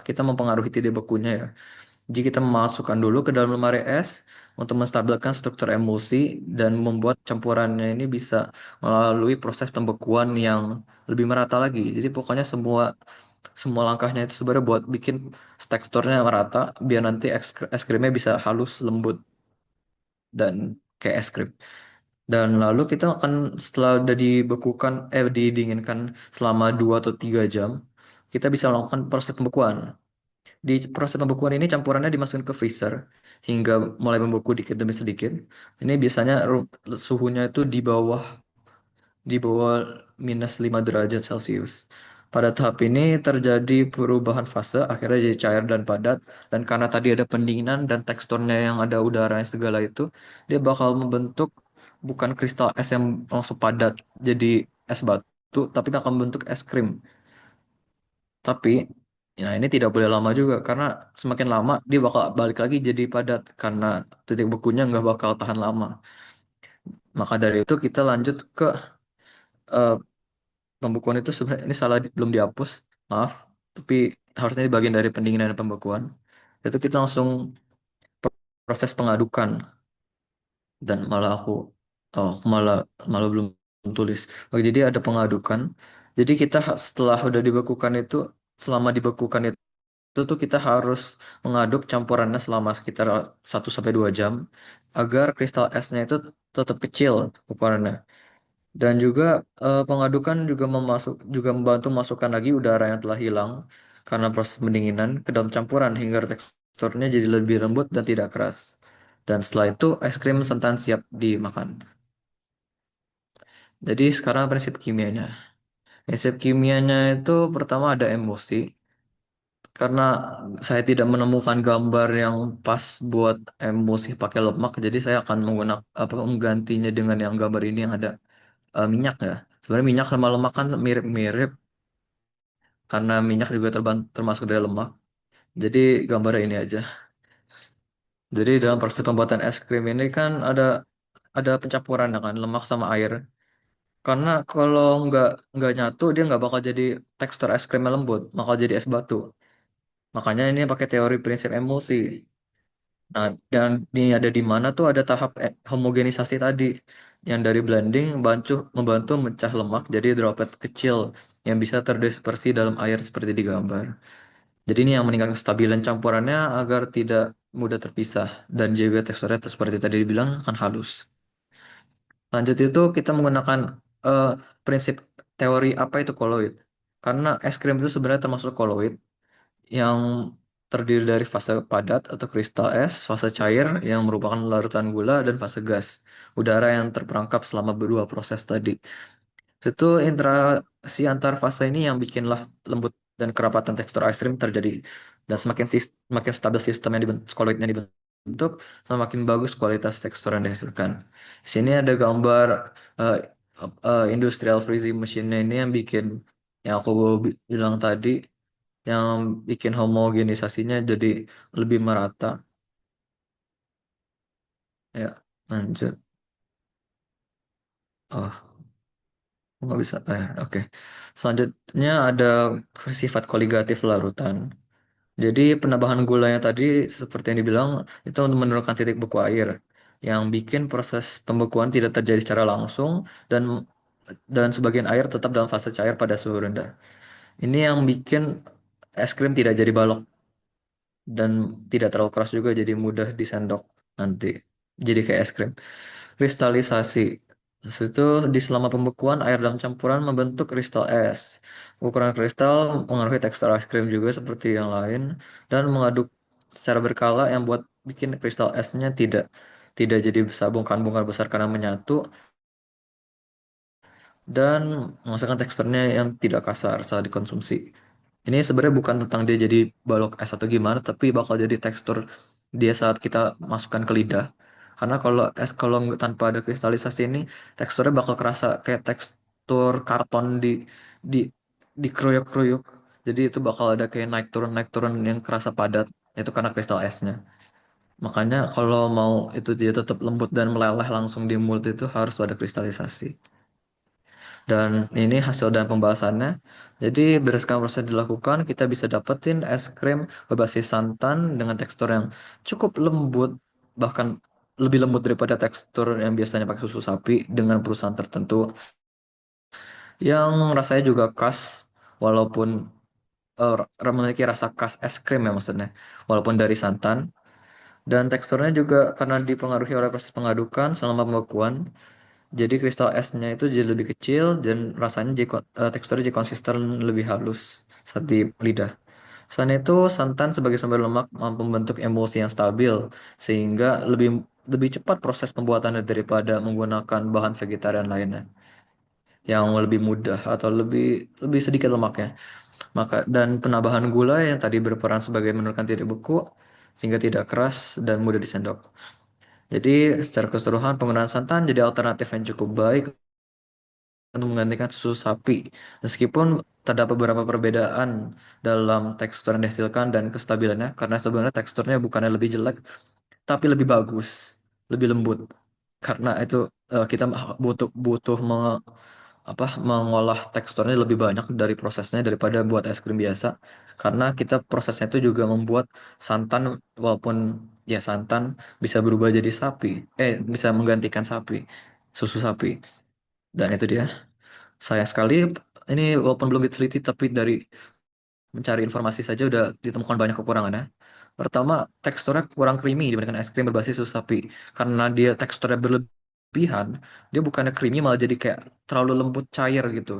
kita mempengaruhi titik bekunya ya jadi kita memasukkan dulu ke dalam lemari es untuk menstabilkan struktur emulsi dan membuat campurannya ini bisa melalui proses pembekuan yang lebih merata lagi jadi pokoknya semua semua langkahnya itu sebenarnya buat bikin teksturnya merata biar nanti es krimnya bisa halus, lembut dan kayak es krim. Dan lalu kita akan setelah udah dibekukan didinginkan selama 2 atau 3 jam, kita bisa melakukan proses pembekuan. Di proses pembekuan ini campurannya dimasukkan ke freezer hingga mulai membeku dikit demi sedikit. Ini biasanya suhunya itu di bawah -5 derajat Celcius. Pada tahap ini terjadi perubahan fase, akhirnya jadi cair dan padat. Dan karena tadi ada pendinginan dan teksturnya yang ada udara yang segala itu, dia bakal membentuk bukan kristal es yang langsung padat jadi es batu, tapi bakal membentuk es krim. Tapi Nah, ini tidak boleh lama juga karena semakin lama dia bakal balik lagi jadi padat karena titik bekunya nggak bakal tahan lama. Maka dari itu kita lanjut ke eh, pembekuan itu sebenarnya ini salah belum dihapus, maaf. Tapi harusnya di bagian dari pendinginan dan pembekuan. Itu kita langsung proses pengadukan dan malah aku malah malah belum tulis. Oke, jadi ada pengadukan. Jadi kita setelah udah dibekukan itu selama dibekukan itu tuh kita harus mengaduk campurannya selama sekitar 1 sampai 2 jam agar kristal esnya itu tetap kecil ukurannya. Dan juga pengadukan juga membantu masukkan lagi udara yang telah hilang karena proses pendinginan ke dalam campuran hingga teksturnya jadi lebih lembut dan tidak keras. Dan setelah itu es krim santan siap dimakan. Jadi sekarang prinsip kimianya. Prinsip kimianya itu pertama ada emosi. Karena saya tidak menemukan gambar yang pas buat emosi pakai lemak, jadi saya akan menggunakan apa menggantinya dengan yang gambar ini yang ada minyak ya. Sebenarnya minyak sama lemak kan mirip-mirip karena minyak juga termasuk dari lemak. Jadi gambarnya ini aja. Jadi dalam proses pembuatan es krim ini kan ada pencampuran ya kan lemak sama air. Karena kalau nggak nyatu dia nggak bakal jadi tekstur es krimnya lembut, bakal jadi es batu. Makanya ini pakai teori prinsip emulsi. Nah, dan ini ada di mana tuh ada tahap homogenisasi tadi yang dari blending membantu memecah lemak jadi droplet kecil yang bisa terdispersi dalam air seperti di gambar. Jadi ini yang meningkatkan kestabilan campurannya agar tidak mudah terpisah dan juga teksturnya seperti tadi dibilang akan halus. Lanjut itu kita menggunakan eh, prinsip teori apa itu koloid. Karena es krim itu sebenarnya termasuk koloid yang terdiri dari fase padat atau kristal es, fase cair yang merupakan larutan gula, dan fase gas, udara yang terperangkap selama berdua proses tadi. Itu interaksi antar fase ini yang bikinlah lembut dan kerapatan tekstur es krim terjadi. Dan semakin stabil sistem yang koloidnya dibentuk, semakin bagus kualitas tekstur yang dihasilkan. Di sini ada gambar eh, industrial freezing machine ini yang aku bilang tadi yang bikin homogenisasinya jadi lebih merata. Ya, lanjut. Oh, nggak bisa. Oke. Selanjutnya ada sifat koligatif larutan. Jadi penambahan gulanya tadi seperti yang dibilang itu untuk menurunkan titik beku air yang bikin proses pembekuan tidak terjadi secara langsung dan dan sebagian air tetap dalam fase cair pada suhu rendah. Ini yang bikin es krim tidak jadi balok dan tidak terlalu keras juga jadi mudah disendok nanti jadi kayak es krim. Kristalisasi itu di selama pembekuan air dalam campuran membentuk kristal es. Ukuran kristal mengaruhi tekstur es krim juga seperti yang lain dan mengaduk secara berkala yang buat bikin kristal esnya tidak jadi bongkahan besar karena menyatu dan menghasilkan teksturnya yang tidak kasar saat dikonsumsi. Ini sebenarnya bukan tentang dia jadi balok es atau gimana, tapi bakal jadi tekstur dia saat kita masukkan ke lidah. Karena kalau tanpa ada kristalisasi ini, teksturnya bakal kerasa kayak tekstur karton di dikeroyok-keroyok. Jadi itu bakal ada kayak naik turun yang kerasa padat. Itu karena kristal esnya. Makanya kalau mau itu dia tetap lembut dan meleleh langsung di mulut itu harus ada kristalisasi. Dan ini hasil dan pembahasannya. Jadi berdasarkan proses yang dilakukan, kita bisa dapetin es krim berbasis santan dengan tekstur yang cukup lembut, bahkan lebih lembut daripada tekstur yang biasanya pakai susu sapi dengan perusahaan tertentu yang rasanya juga khas, walaupun memiliki rasa khas es krim ya maksudnya, walaupun dari santan. Dan teksturnya juga karena dipengaruhi oleh proses pengadukan selama pembekuan, jadi kristal esnya itu jadi lebih kecil dan rasanya teksturnya jadi konsisten lebih halus saat di lidah. Selain itu, santan sebagai sumber lemak mampu membentuk emulsi yang stabil sehingga lebih cepat proses pembuatannya daripada menggunakan bahan vegetarian lainnya yang lebih mudah atau lebih sedikit lemaknya. Dan penambahan gula yang tadi berperan sebagai menurunkan titik beku sehingga tidak keras dan mudah disendok. Jadi secara keseluruhan penggunaan santan jadi alternatif yang cukup baik untuk menggantikan susu sapi. Meskipun terdapat beberapa perbedaan dalam tekstur yang dihasilkan dan kestabilannya, karena sebenarnya teksturnya bukannya lebih jelek, tapi lebih bagus, lebih lembut. Karena itu kita butuh butuh mengolah teksturnya lebih banyak dari prosesnya daripada buat es krim biasa. Karena kita prosesnya itu juga membuat santan, walaupun ya santan bisa berubah jadi sapi, bisa menggantikan sapi, susu sapi. Dan itu dia. Sayang sekali, ini walaupun belum diteliti, tapi dari mencari informasi saja udah ditemukan banyak kekurangannya. Pertama, teksturnya kurang creamy dibandingkan es krim berbasis susu sapi. Karena dia teksturnya berlebihan, dia bukannya creamy malah jadi kayak terlalu lembut cair gitu.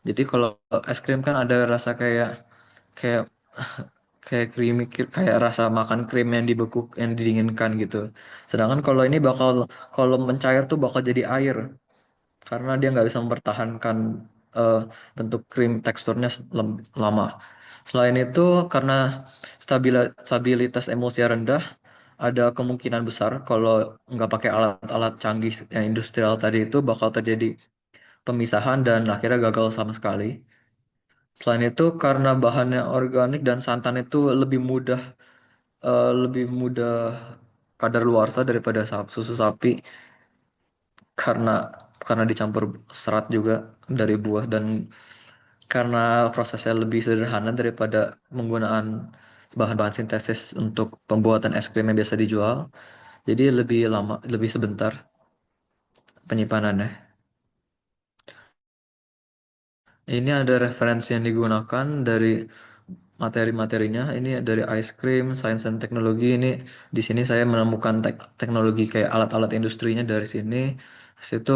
Jadi kalau es krim kan ada rasa kayak kayak kayak creamy, kayak rasa makan krim yang dibekuk, yang didinginkan gitu. Sedangkan kalau ini kalau mencair tuh bakal jadi air karena dia nggak bisa mempertahankan eh, bentuk krim teksturnya lama. Selain itu, karena stabilitas emulsi rendah, ada kemungkinan besar kalau nggak pakai alat-alat canggih yang industrial tadi itu bakal terjadi pemisahan dan akhirnya gagal sama sekali. Selain itu, karena bahannya organik dan santan itu lebih mudah kadaluarsa daripada susu sapi, karena dicampur serat juga dari buah, dan karena prosesnya lebih sederhana daripada penggunaan bahan-bahan sintesis untuk pembuatan es krim yang biasa dijual, jadi lebih lama, lebih sebentar penyimpanannya. Ini ada referensi yang digunakan dari materi-materinya. Ini dari Ice Cream, Science and Technology. Ini di sini saya menemukan teknologi kayak alat-alat industrinya dari sini. Situ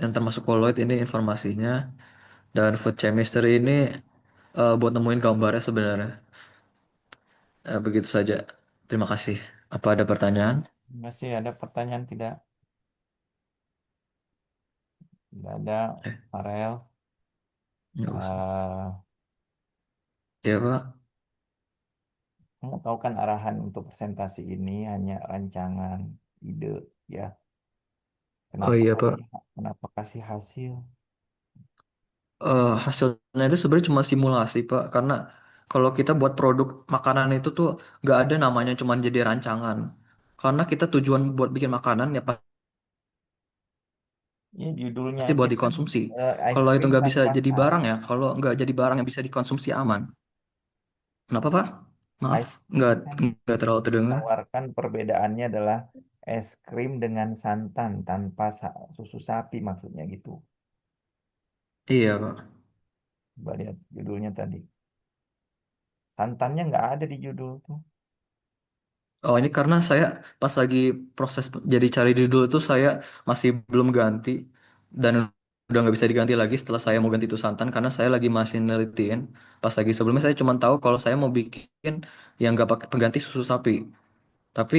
yang termasuk kolloid ini informasinya. Dan Food Chemistry ini buat nemuin gambarnya sebenarnya. Begitu saja. Terima kasih. Apa ada pertanyaan? Masih ada pertanyaan tidak? Tidak ada, Eh, Farel. nggak usah. Eh, Ya, Pak. Kamu tahu kan arahan untuk presentasi ini hanya rancangan ide, ya. Oh Kenapa iya, Pak. kasih kenapa kasih hasil? Hasilnya itu sebenarnya cuma simulasi, Pak. Karena kalau kita buat produk makanan itu tuh nggak ada namanya cuma jadi rancangan. Karena kita tujuan buat bikin makanan ya Ini judulnya pasti aja buat kan dikonsumsi. ice Kalau itu cream nggak bisa tanpa jadi barang syarat. ya, kalau nggak jadi barang yang bisa dikonsumsi aman. Kenapa, Pak? Maaf, Ice nggak cream kan nggak terlalu terdengar. ditawarkan perbedaannya adalah es krim dengan santan tanpa susu sapi maksudnya gitu. Iya, Pak. Coba lihat judulnya tadi. Santannya nggak ada di judul tuh. Oh, ini karena saya pas lagi proses jadi cari judul itu saya masih belum ganti dan udah nggak bisa diganti lagi setelah saya mau ganti itu santan karena saya lagi masih nelitian. Pas lagi sebelumnya saya cuma tahu kalau saya mau bikin yang nggak pakai pengganti susu sapi. Tapi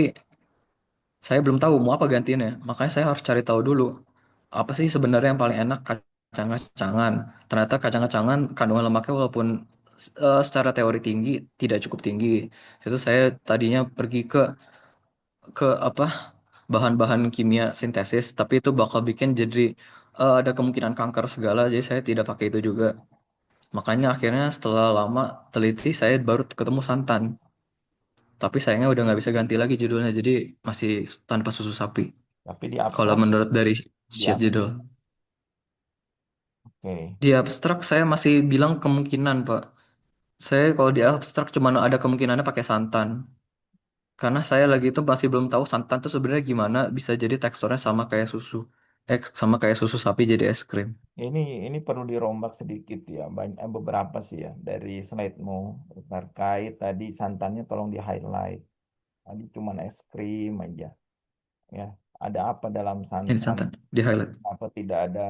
saya belum tahu mau apa gantinya. Makanya saya harus cari tahu dulu apa sih sebenarnya yang paling enak, kacang-kacangan. Ternyata kacang-kacangan kandungan lemaknya walaupun secara teori tinggi tidak cukup tinggi. Itu saya tadinya pergi ke apa bahan-bahan kimia sintesis, tapi itu bakal bikin jadi ada kemungkinan kanker segala, jadi saya tidak pakai itu juga. Makanya akhirnya setelah lama teliti saya baru ketemu santan, tapi sayangnya udah nggak bisa ganti lagi judulnya, jadi masih tanpa susu sapi. Tapi di Kalau abstrak, menurut dari di sheet judul, abstrak. Oke. di abstrak saya masih bilang kemungkinan, Pak. Saya kalau di abstrak cuma ada kemungkinannya pakai santan. Karena saya lagi itu masih belum tahu santan tuh sebenarnya gimana bisa jadi teksturnya sama kayak susu. Sama kayak susu sapi jadi es krim. Ini perlu dirombak sedikit ya, banyak beberapa sih ya dari slide-mu terkait tadi santannya tolong di highlight. Tadi cuma es krim aja, ya. Ada apa dalam Ini santan? santan di highlight. Apa tidak ada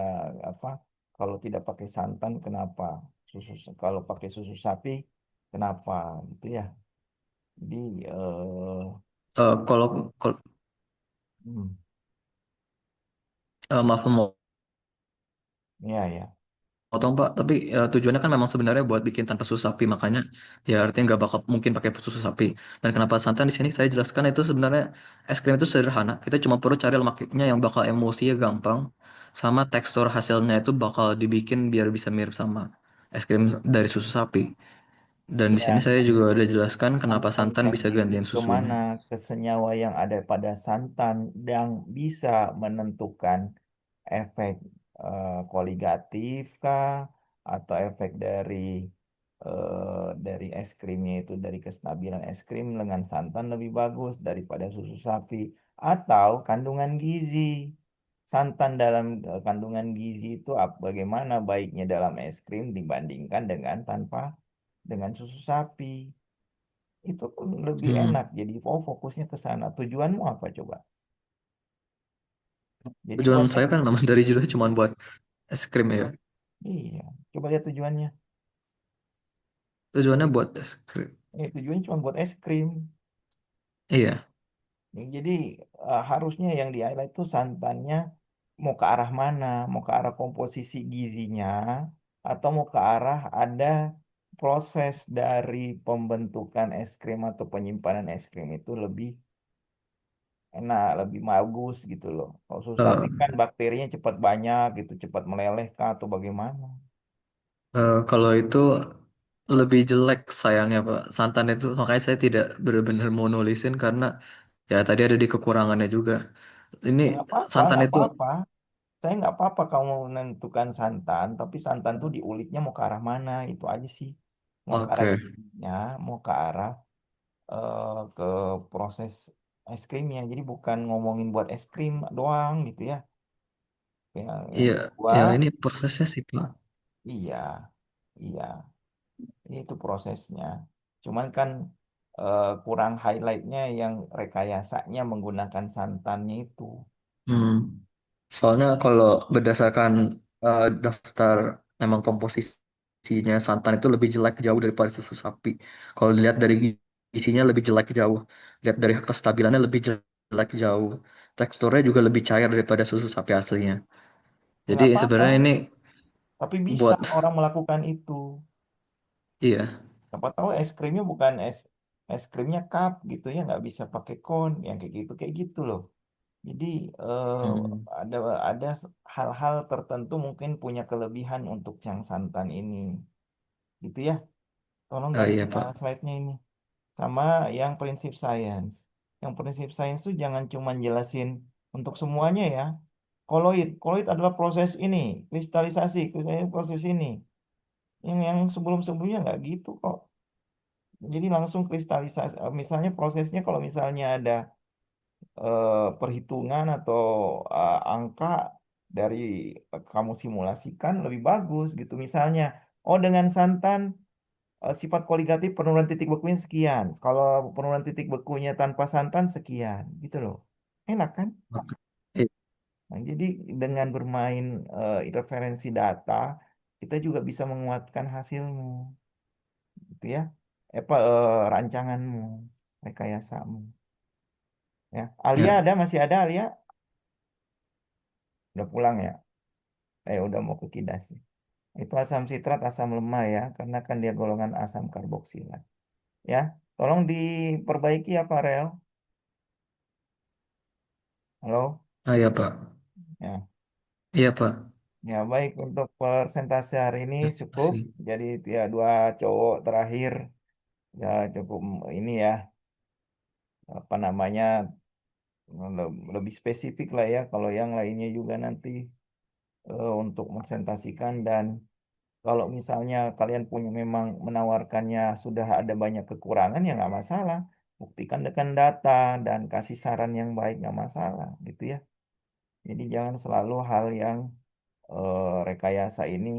apa? Kalau tidak pakai santan, kenapa? Kalau pakai susu sapi, kenapa? Gitu ya. Jadi, Kalau hmm, maaf mau ya ya. potong Pak, tapi tujuannya kan memang sebenarnya buat bikin tanpa susu sapi, makanya ya artinya nggak bakal mungkin pakai susu sapi. Dan kenapa santan di sini saya jelaskan itu sebenarnya es krim itu sederhana. Kita cuma perlu cari lemaknya yang bakal emulsinya gampang, sama tekstur hasilnya itu bakal dibikin biar bisa mirip sama. es krim dari susu sapi. Dan di Ya, sini saya juga udah jelaskan kenapa santan santan bisa sensitif gantiin susunya. kemana? Ke senyawa yang ada pada santan yang bisa menentukan efek koligatif kah atau efek dari es krimnya itu dari kestabilan es krim dengan santan lebih bagus daripada susu sapi atau kandungan gizi. Santan dalam kandungan gizi itu bagaimana baiknya dalam es krim dibandingkan dengan susu sapi. Itu pun lebih Hmm. enak. Jadi fokusnya ke sana. Tujuanmu apa coba? Jadi Tujuan buat saya es kan krim. memang dari judulnya cuma buat es krim ya. Iya. Coba lihat tujuannya. Tujuannya buat es krim. Tujuannya cuma buat es krim. Iya. Jadi harusnya yang di highlight itu santannya mau ke arah mana? Mau ke arah komposisi gizinya atau mau ke arah ada proses dari pembentukan es krim atau penyimpanan es krim itu lebih enak, lebih bagus gitu loh. Kalau susu sapi Eh, kan bakterinya cepat banyak gitu, cepat meleleh kah atau bagaimana? kalau itu lebih jelek sayangnya Pak. Santan itu makanya saya tidak benar-benar mau nulisin karena ya tadi ada di kekurangannya juga. Ini Ya nggak apa-apa, santan nggak itu apa-apa. Saya nggak apa-apa kamu menentukan santan, tapi santan tuh diulitnya mau ke arah mana, itu aja sih. Mau ke arah oke. gizinya, mau ke arah ke proses es krimnya. Jadi bukan ngomongin buat es krim doang gitu ya. Yang Iya, kedua, ya ini prosesnya sih Pak. iya, iya, itu prosesnya. Cuman kan kurang highlightnya yang rekayasanya menggunakan santannya itu. Hmm. Soalnya kalau berdasarkan daftar memang komposisinya santan itu lebih jelek jauh daripada susu sapi. Kalau dilihat dari gizinya lebih jelek jauh. Lihat dari kestabilannya lebih jelek jauh. Teksturnya juga lebih cair daripada susu sapi aslinya. Ya Jadi nggak apa-apa, sebenarnya ini tapi bisa buat orang melakukan itu. iya. Siapa tahu es krimnya bukan es krimnya cup gitu ya, nggak bisa pakai cone yang kayak gitu loh. Jadi eh, Hmm. ada ada hal-hal tertentu mungkin punya kelebihan untuk yang santan ini, gitu ya. Tolong Ah, ganti iya Pak. slide-nya ini. Sama yang prinsip sains. Yang prinsip sains tuh jangan cuma jelasin untuk semuanya ya. Koloid adalah proses ini, kristalisasi proses ini. Yang sebelum-sebelumnya nggak gitu kok. Jadi langsung kristalisasi. Misalnya prosesnya kalau misalnya ada perhitungan atau angka dari kamu simulasikan lebih bagus gitu. Misalnya, oh dengan santan sifat koligatif penurunan titik bekunya sekian. Kalau penurunan titik bekunya tanpa santan sekian, gitu loh. Enak kan? Oke. Iya. Nah, jadi dengan bermain referensi data, kita juga bisa menguatkan hasilmu, gitu ya. Rancanganmu, rekayasamu. Ya, Alia Ya. ada masih ada Alia? Udah pulang ya? Udah mau ke Kidas nih. Itu asam sitrat, asam lemah ya, karena kan dia golongan asam karboksilat. Ya, tolong diperbaiki ya Pak Rel. Halo? Ah, iya Pak. Ya, Iya Pak. ya baik untuk persentase hari ini Ya, cukup. kasih. Jadi ya dua cowok terakhir ya cukup ini ya apa namanya lebih spesifik lah ya. Kalau yang lainnya juga nanti untuk presentasikan dan kalau misalnya kalian punya memang menawarkannya sudah ada banyak kekurangan ya nggak masalah. Buktikan dengan data dan kasih saran yang baik nggak masalah gitu ya. Jadi jangan selalu hal yang rekayasa ini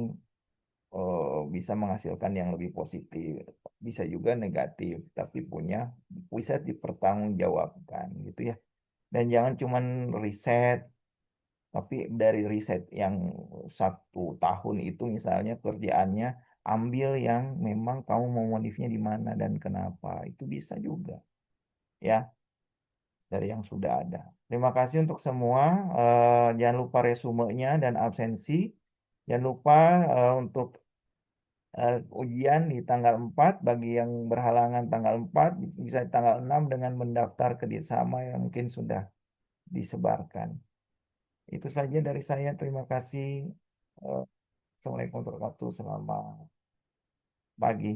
bisa menghasilkan yang lebih positif, bisa juga negatif, tapi bisa dipertanggungjawabkan gitu ya. Dan jangan cuman riset tapi dari riset yang 1 tahun itu misalnya kerjaannya ambil yang memang kamu mau modifnya di mana dan kenapa. Itu bisa juga ya dari yang sudah ada. Terima kasih untuk semua. Jangan lupa resumenya dan absensi. Jangan lupa untuk ujian di tanggal 4 bagi yang berhalangan tanggal 4 bisa tanggal 6 dengan mendaftar kerjasama yang mungkin sudah disebarkan. Itu saja dari saya. Terima kasih. Eh, Assalamualaikum warahmatullahi wabarakatuh. Selamat. pagi.